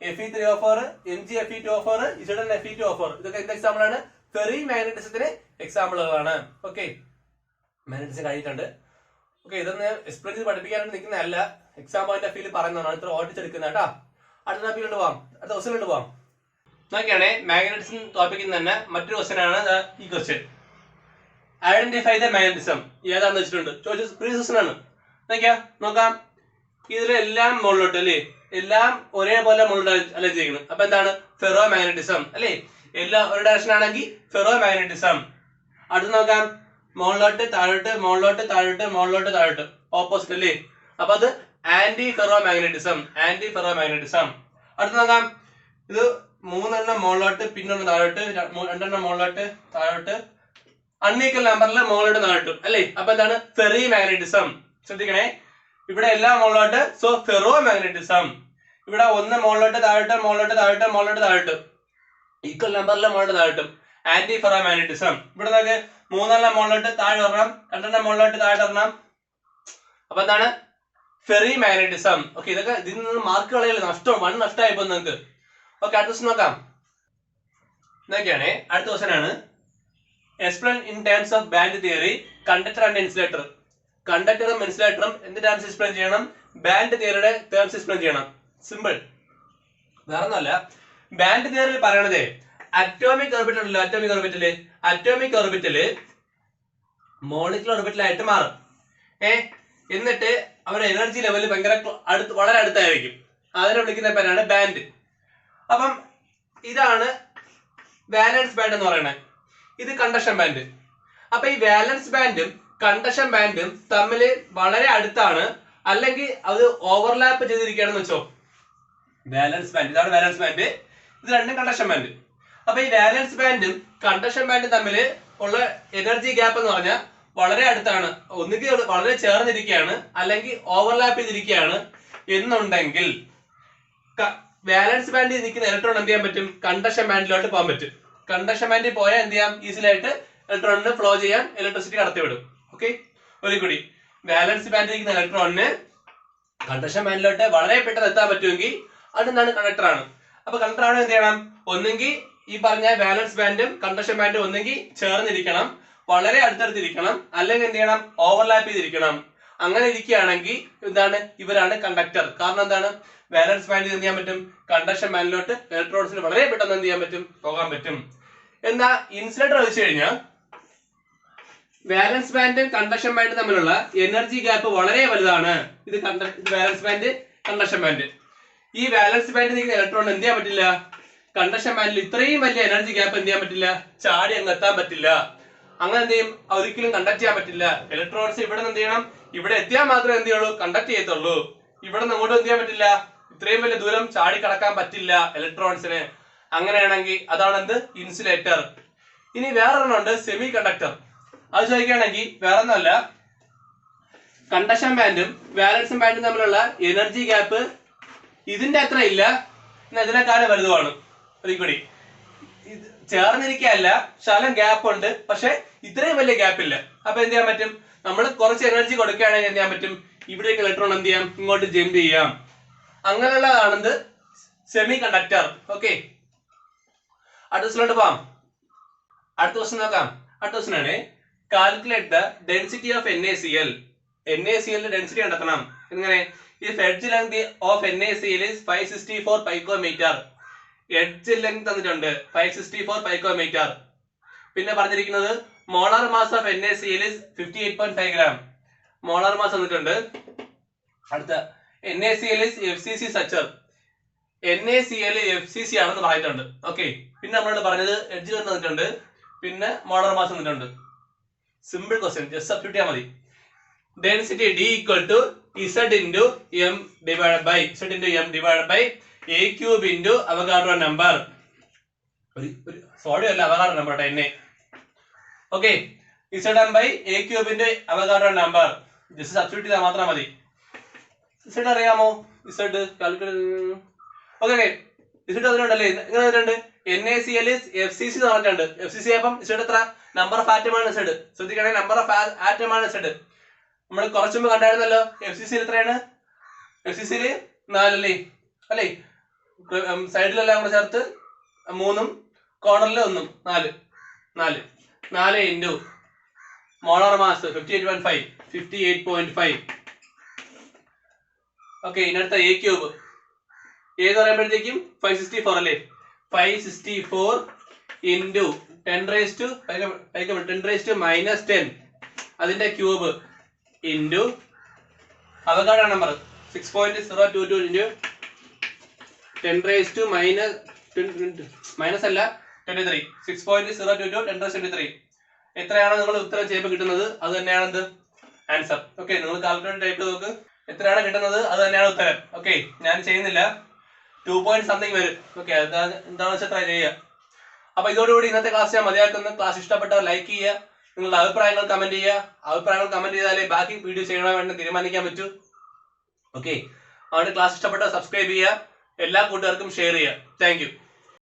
Fe3O4, MgFe2O4, ഇസിഡൻ Fe2O4. ഇതൊക്കെ എന്ത് എക്സാമ്പിൾ ആണ്? ഫെറി മാഗ്നറ്റിസത്തിന് എക്സാമ്പിളുകളാണ്. ഓക്കെ, മാഗ്നറ്റിസം കഴിഞ്ഞിട്ടുണ്ട്. ഓക്കെ, ഇതൊന്ന് എക്സ്പ്ലെയിൻ ചെയ്ത് പഠിപ്പിക്കാനായിട്ട് നിൽക്കുന്നതല്ല, എക്സാം പോയിന്റ് ഓഫ് വ്യൂവിൽ പറയുന്നതാണ്. ഇത്ര ഓടിച്ചെടുക്കുന്ന കേട്ടാ. അടുത്ത ടോപ്പിക്കിലോട്ട് പോവാം, അടുത്ത ക്വസ്റ്റ്യനിലോട്ട് പോവാം. നോക്കിയാണെ മാഗ്നറ്റിസം ടോപ്പിക്കിൽ തന്നെ മറ്റൊരു ക്വസ്റ്റ്യൻ ആണ് ഈ ക്വസ്റ്റ്യൻ. Identify the magnetism. ഏതാണെന്ന് വെച്ചിട്ടുണ്ട്, ചോദിച്ചത് പ്രീവിയസ് ക്വസ്റ്റ്യൻ ആണ്. നോക്കാം. ഇതിലെല്ലാം മുകളിലോട്ട് അല്ലേ, എല്ലാം ഒരേപോലെ മുകളിലോട്ട് അല്ലേ ചെയ്യുന്നത്. അപ്പൊ എന്താണ്? ഫെറോ മാഗ്നറ്റിസം അല്ലേ. എല്ലാം ഒരു ഡയറക്ഷൻ ആണെങ്കിൽ ഫെറോ മാഗ്നറ്റിസം. അടുത്ത് നോക്കാം. മുകളിലോട്ട് താഴോട്ട്, മുകളിലോട്ട് താഴോട്ട്, മുകളിലോട്ട് താഴോട്ട്, ഓപ്പോസിറ്റ് അല്ലേ. അപ്പൊ അത് ആന്റി ഫെറോ മാഗ്നറ്റിസം. അടുത്ത് നോക്കാം. ഇത് 3 മുകളിലോട്ട്, പിന്നെ 1 താഴോട്ട്, 2 മുകളിലോട്ട് താഴോട്ട്, അൺഈക്വൽ നമ്പറിൽ മുകളിലോട്ട് താഴോട്ട് അല്ലേ. അപ്പൊ എന്താണ്? Ferry magnetism. ശ്രദ്ധിക്കണേ, ഇവിടെ എല്ലാം മുകളിലോട്ട്, സോ ഫെറോ മാഗ്നറ്റിസം. ഇവിടെ 1 മുകളിലോട്ട് താഴോട്ട്, മുകളിലോട്ട് താഴോട്ട്, മുകളിലോട്ട് താഴോട്ട്, ഈക്വൽ നമ്പറിൽ മുകളിലോട്ട് താഴോട്ടും, ആന്റി ഫെറോ മാഗ്നറ്റിസം. ഇവിടെ നമുക്ക് 3 മുകളിലോട്ട് താഴെ വരണം, 2 മുകളിലോട്ട് താഴെ വരണം. അപ്പൊ എന്താണ്? Ferry magnetism. ഓക്കെ, ഇതൊക്കെ ഇതിൽ നിന്ന് മാർക്ക് കളയില്ല, നഷ്ടം 1 നഷ്ടമായി ഇപ്പൊ നിങ്ങൾക്ക്. ഓക്കെ, അടുത്ത ക്വസ്റ്റ്യൻ നോക്കാം. ഇതൊക്കെയാണ് അടുത്ത ക്വസ്റ്റ്യൻ ആണ്. Explain in terms of band theory conductor and insulator. കണ്ടക്ടറും ഇൻസുലേറ്ററും എന്ത് ടേംസ് എക്സ്പ്ലെയിൻ ചെയ്യണം? ബാൻഡ് തിയറിയുടെ ടേംസ് എക്സ്പ്ലെയിൻ ചെയ്യണം. സിമ്പിൾ, വേറെ ഒന്നല്ല. ബാൻഡ് തിയറിയിൽ പറയണത് അറ്റോമിക് ഓർബിറ്റൽ ഉണ്ടല്ലോ, അറ്റോമിക് ഓർബിറ്റല് മോളിക്കുലർ ഓർബിറ്റലായിട്ട് മാറും. എന്നിട്ട് അവരുടെ എനർജി ലെവൽ ഭയങ്കര വളരെ അടുത്തായിരിക്കും. അതിനെ വിളിക്കുന്ന പേരാണ് ബാൻഡ്. അപ്പം ഇതാണ് വാലൻസ് ബാൻഡ് എന്ന് പറയുന്നത്. ഇത് കണ്ടക്ഷൻ ബാൻഡ്. അപ്പൊ ഈ വാലൻസ് ബാൻഡും കണ്ടക്ഷൻ ബാൻഡും തമ്മിൽ വളരെ അടുത്താണ്, അല്ലെങ്കിൽ അത് ഓവർലാപ്പ് ചെയ്തിരിക്കുകയാണെന്ന് വെച്ചോ. വാലൻസ് ബാൻഡ്, ഇതാണ് വാലൻസ് ബാൻഡ്, ഇത് രണ്ടും കണ്ടക്ഷൻ ബാൻഡ്. അപ്പൊ ഈ വാലൻസ് ബാൻഡും കണ്ടക്ഷൻ ബാൻഡും തമ്മിൽ ഉള്ള എനർജി ഗ്യാപ്പ് എന്ന് പറഞ്ഞാൽ വളരെ അടുത്താണ്. ഒന്നുകിൽ വളരെ ചേർന്നിരിക്കുകയാണ്, അല്ലെങ്കിൽ ഓവർലാപ്പ് ചെയ്തിരിക്കുകയാണ് എന്നുണ്ടെങ്കിൽ വാലൻസ് ബാൻഡിൽ നിൽക്കുന്ന ഇലക്ട്രോൺ എന്ത് ചെയ്യാൻ പറ്റും? കണ്ടക്ഷൻ ബാൻഡിലോട്ട് പോകാൻ പറ്റും. കണ്ടക്ഷൻ ബാൻഡിൽ പോയാൽ എന്ത് ചെയ്യാം? ഈസിലി ആയിട്ട് ഇലക്ട്രോണിന് ഫ്ലോ ചെയ്യാൻ ഇലക്ട്രിസിറ്റി കടത്തിവിടും. ഓക്കെ, ഒരു കൂടി, വാലൻസ് ബാൻഡിൽ ഇരിക്കുന്ന ഇലക്ട്രോണിന് കണ്ടക്ഷൻ ബാൻഡിലോട്ട് വളരെ പെട്ടെന്ന് എത്താൻ പറ്റുമെങ്കിൽ അതെന്താണ് കണ്ടക്ടർ ആണ്. അപ്പൊ കണ്ടക്ടർ ആണ് എന്ത് ചെയ്യണം, ഒന്നെങ്കിൽ ഈ പറഞ്ഞ വാലൻസ് ബാൻഡും കണ്ടക്ഷൻ ബാൻഡും ഒന്നെങ്കിൽ ചേർന്നിരിക്കണം, വളരെ അടുത്തടുത്തിരിക്കണം, അല്ലെങ്കിൽ എന്ത് ചെയ്യണം, ഓവർലാപ്പ് ചെയ്തിരിക്കണം. അങ്ങനെ ഇരിക്കുകയാണെങ്കിൽ എന്താണ്, ഇവരാണ് കണ്ടക്ടർ. കാരണം എന്താണ്, വാലൻസ് ബാൻഡിൽ എന്ത് ചെയ്യാൻ പറ്റും, കണ്ടക്ഷൻ ബാൻഡിലോട്ട് ഇലക്ട്രോൺസിന് വളരെ പെട്ടെന്ന് എന്ത് ചെയ്യാൻ പറ്റും, പോകാൻ പറ്റും. എന്നാൽ ഇൻസുലേറ്റർ വെച്ച് കഴിഞ്ഞാൽ വാലൻസ് ബാൻഡും കണ്ടക്ഷൻ ബാൻഡും തമ്മിലുള്ള എനർജി ഗ്യാപ്പ് വളരെ വലുതാണ്. ഇത് വാലൻസ് ബാൻഡ്, കണ്ടക്ഷൻ ബാൻഡ്. ഈ വാലൻസ് ബാൻഡിൽ നിൽക്കുന്ന ഇലക്ട്രോൺ എന്ത് ചെയ്യാൻ പറ്റില്ല, കണ്ടക്ഷൻ ബാൻഡിൽ ഇത്രയും വലിയ എനർജി ഗ്യാപ്പ് എന്ത് ചെയ്യാൻ പറ്റില്ല, ചാടി അങ്ങ് എത്താൻ പറ്റില്ല. അങ്ങനെ എന്ത് ചെയ്യും, ഒരിക്കലും കണ്ടക്ട് ചെയ്യാൻ പറ്റില്ല. ഇലക്ട്രോൺസ് ഇവിടെ നിന്ന് എന്ത് ചെയ്യണം, ഇവിടെ എത്തിയാൽ മാത്രമേ എന്ത് ചെയ്യുള്ളൂ, കണ്ടക്ട് ചെയ്യത്തുള്ളൂ. ഇവിടെ നിന്ന് അങ്ങോട്ട് എന്ത് ചെയ്യാൻ പറ്റില്ല, ഇത്രയും വലിയ ദൂരം ചാടി കടക്കാൻ പറ്റില്ല ഇലക്ട്രോൺസിന്. അങ്ങനെയാണെങ്കിൽ അതാണ് എന്ത്, ഇൻസുലേറ്റർ. ഇനി വേറൊരെണ്ണമുണ്ട് സെമി കണ്ടക്ടർ. അത് ചോദിക്കുകയാണെങ്കിൽ വേറെ ഒന്നല്ല, കണ്ടക്ഷൻ ബാൻഡും വാലൻസ് ബാൻഡും തമ്മിലുള്ള എനർജി ഗ്യാപ്പ് ഇതിന്റെ അത്ര ഇല്ല, എന്നാൽ ഇതിനെക്കാളും വലുതുമാണ്. ഒരിക്കടി ചേർന്നിരിക്കല്ല, ശകലം ഗ്യാപ്പ് ഉണ്ട്, പക്ഷെ ഇത്രയും വലിയ ഗ്യാപ്പ് ഇല്ല. അപ്പൊ എന്ത് ചെയ്യാൻ പറ്റും, നമ്മൾ കുറച്ച് എനർജി കൊടുക്കുകയാണെങ്കിൽ എന്ത് ചെയ്യാൻ പറ്റും, ഇവിടേക്ക് ഇലക്ട്രോൺ എന്ത് ചെയ്യാം, ഇങ്ങോട്ട് ജമ്പ് ചെയ്യാം. അങ്ങനെയുള്ളതാണെന്ത്, സെമി കണ്ടക്ടർ. ഓക്കെ, അടുത്ത ദിവസത്തിലോട്ട് പോവാം. അടുത്ത ദിവസം നോക്കാം. അടുത്ത ദിവസം ആണ് calculate the density of NaCl. NaCl density കണ്ടെത്തണം. എങ്ങനെ, if edge length of NaCl is 564 picometer. Edge length തന്നിട്ടുണ്ട് 564 picometer. പിന്നെ പറഞ്ഞിരിക്കുന്നത് molar mass of NaCl is 58.5 gram. Molar mass തന്നിട്ടുണ്ട്. അടുത്ത NaCl is FCC structure. NaCl FCC ആണെന്ന് പറഞ്ഞിട്ടുണ്ട്. ഓക്കെ, പിന്നെ നമ്മളോട് പറഞ്ഞത് എഡ്ജ് ലെങ്ത് തന്നിട്ടുണ്ട്, പിന്നെ മോളാർ മാസ് തന്നിട്ടുണ്ട്. സിമ്പിൾ ക്വസ്റ്റ്യൻ, ജസ്റ്റ് സബ്സ്റ്റിറ്റ്യൂട്ട് ചെയ്യാൻ മതി. Density D equal to Z into M divided by A cube into Avogadro number. Sorry അല്ല, Avogadro number Na. Okay, Zm by A cube into Avogadro number. Just substitute ചെയ്താൽ മാത്രം മതി. Z അറിയാമോ, Z കാൽക്കുലേറ്റ്. ഓക്കെ, Z അതിലുണ്ടല്ലേ, ഇങ്ങനെ അതിലുണ്ട്. NaCl is FCC പറഞ്ഞിട്ടുണ്ട്. FCC അപ്പം Z എത്ര, നമ്പർ ഓഫ് ആറ്റമാണ് Z. ശ്രദ്ധിക്കണേ, നമ്പർ ഓഫ് ആറ്റമാണ് Z. നമ്മൾ കുറച്ചു മുമ്പ് കണ്ടായിരുന്നല്ലോ, FCC എത്രയാണ്, FCC 4 അല്ലേ, സൈഡിലെല്ലാം കൂടെ ചേർത്ത് 3 കോർണറിൽ 1, 4 ഇൻറ്റു മോളാർ മാസ് 58.5. ഓക്കെ, ഇതിനടുത്ത A ക്യൂബ് ഏത് പറയുമ്പോഴത്തേക്കും 564 അല്ലേ, 564 ഇൻറ്റു 10⁻⁻10 അതിന്റെ cube into Avogadro number 6.022 into 10⁻23 6.022 10⁻23. എത്രയാണോ നിങ്ങൾ ഉത്തരം ചെയ്യുമ്പോൾ കിട്ടുന്നത് അത് തന്നെയാണ് എന്ത്, ആൻസർ. ഓക്കെ, നിങ്ങൾ കാൽക്കുലേറ്റർ ടൈപ്പ് നോക്ക്, എത്രയാണ് കിട്ടുന്നത് അത് തന്നെയാണ് ഉത്തരം. ഓക്കെ, ഞാൻ ചെയ്യുന്നില്ല, 2 point something വരും. ഓക്കെ, എന്താണെന്ന് വെച്ചാൽ ട്രൈ ചെയ്യുക. അപ്പൊ ഇതോടുകൂടി ഇന്നത്തെ ക്ലാസ് ഞാൻ മതിയാക്കുന്നു. ക്ലാസ് ഇഷ്ടപ്പെട്ടവർ ലൈക്ക് ചെയ്യുക, നിങ്ങളുടെ അഭിപ്രായങ്ങൾ കമന്റ് ചെയ്യുക. അഭിപ്രായങ്ങൾ കമന്റ് ചെയ്താലേ ബാക്കി വീഡിയോ ചെയ്യണോ വേണ്ടി തീരുമാനിക്കാൻ പറ്റൂ. ഓക്കെ, അതുകൊണ്ട് ക്ലാസ് ഇഷ്ടപ്പെട്ടവർ സബ്സ്ക്രൈബ് ചെയ്യുക, എല്ലാ കൂട്ടുകാർക്കും ഷെയർ ചെയ്യുക. Thank you.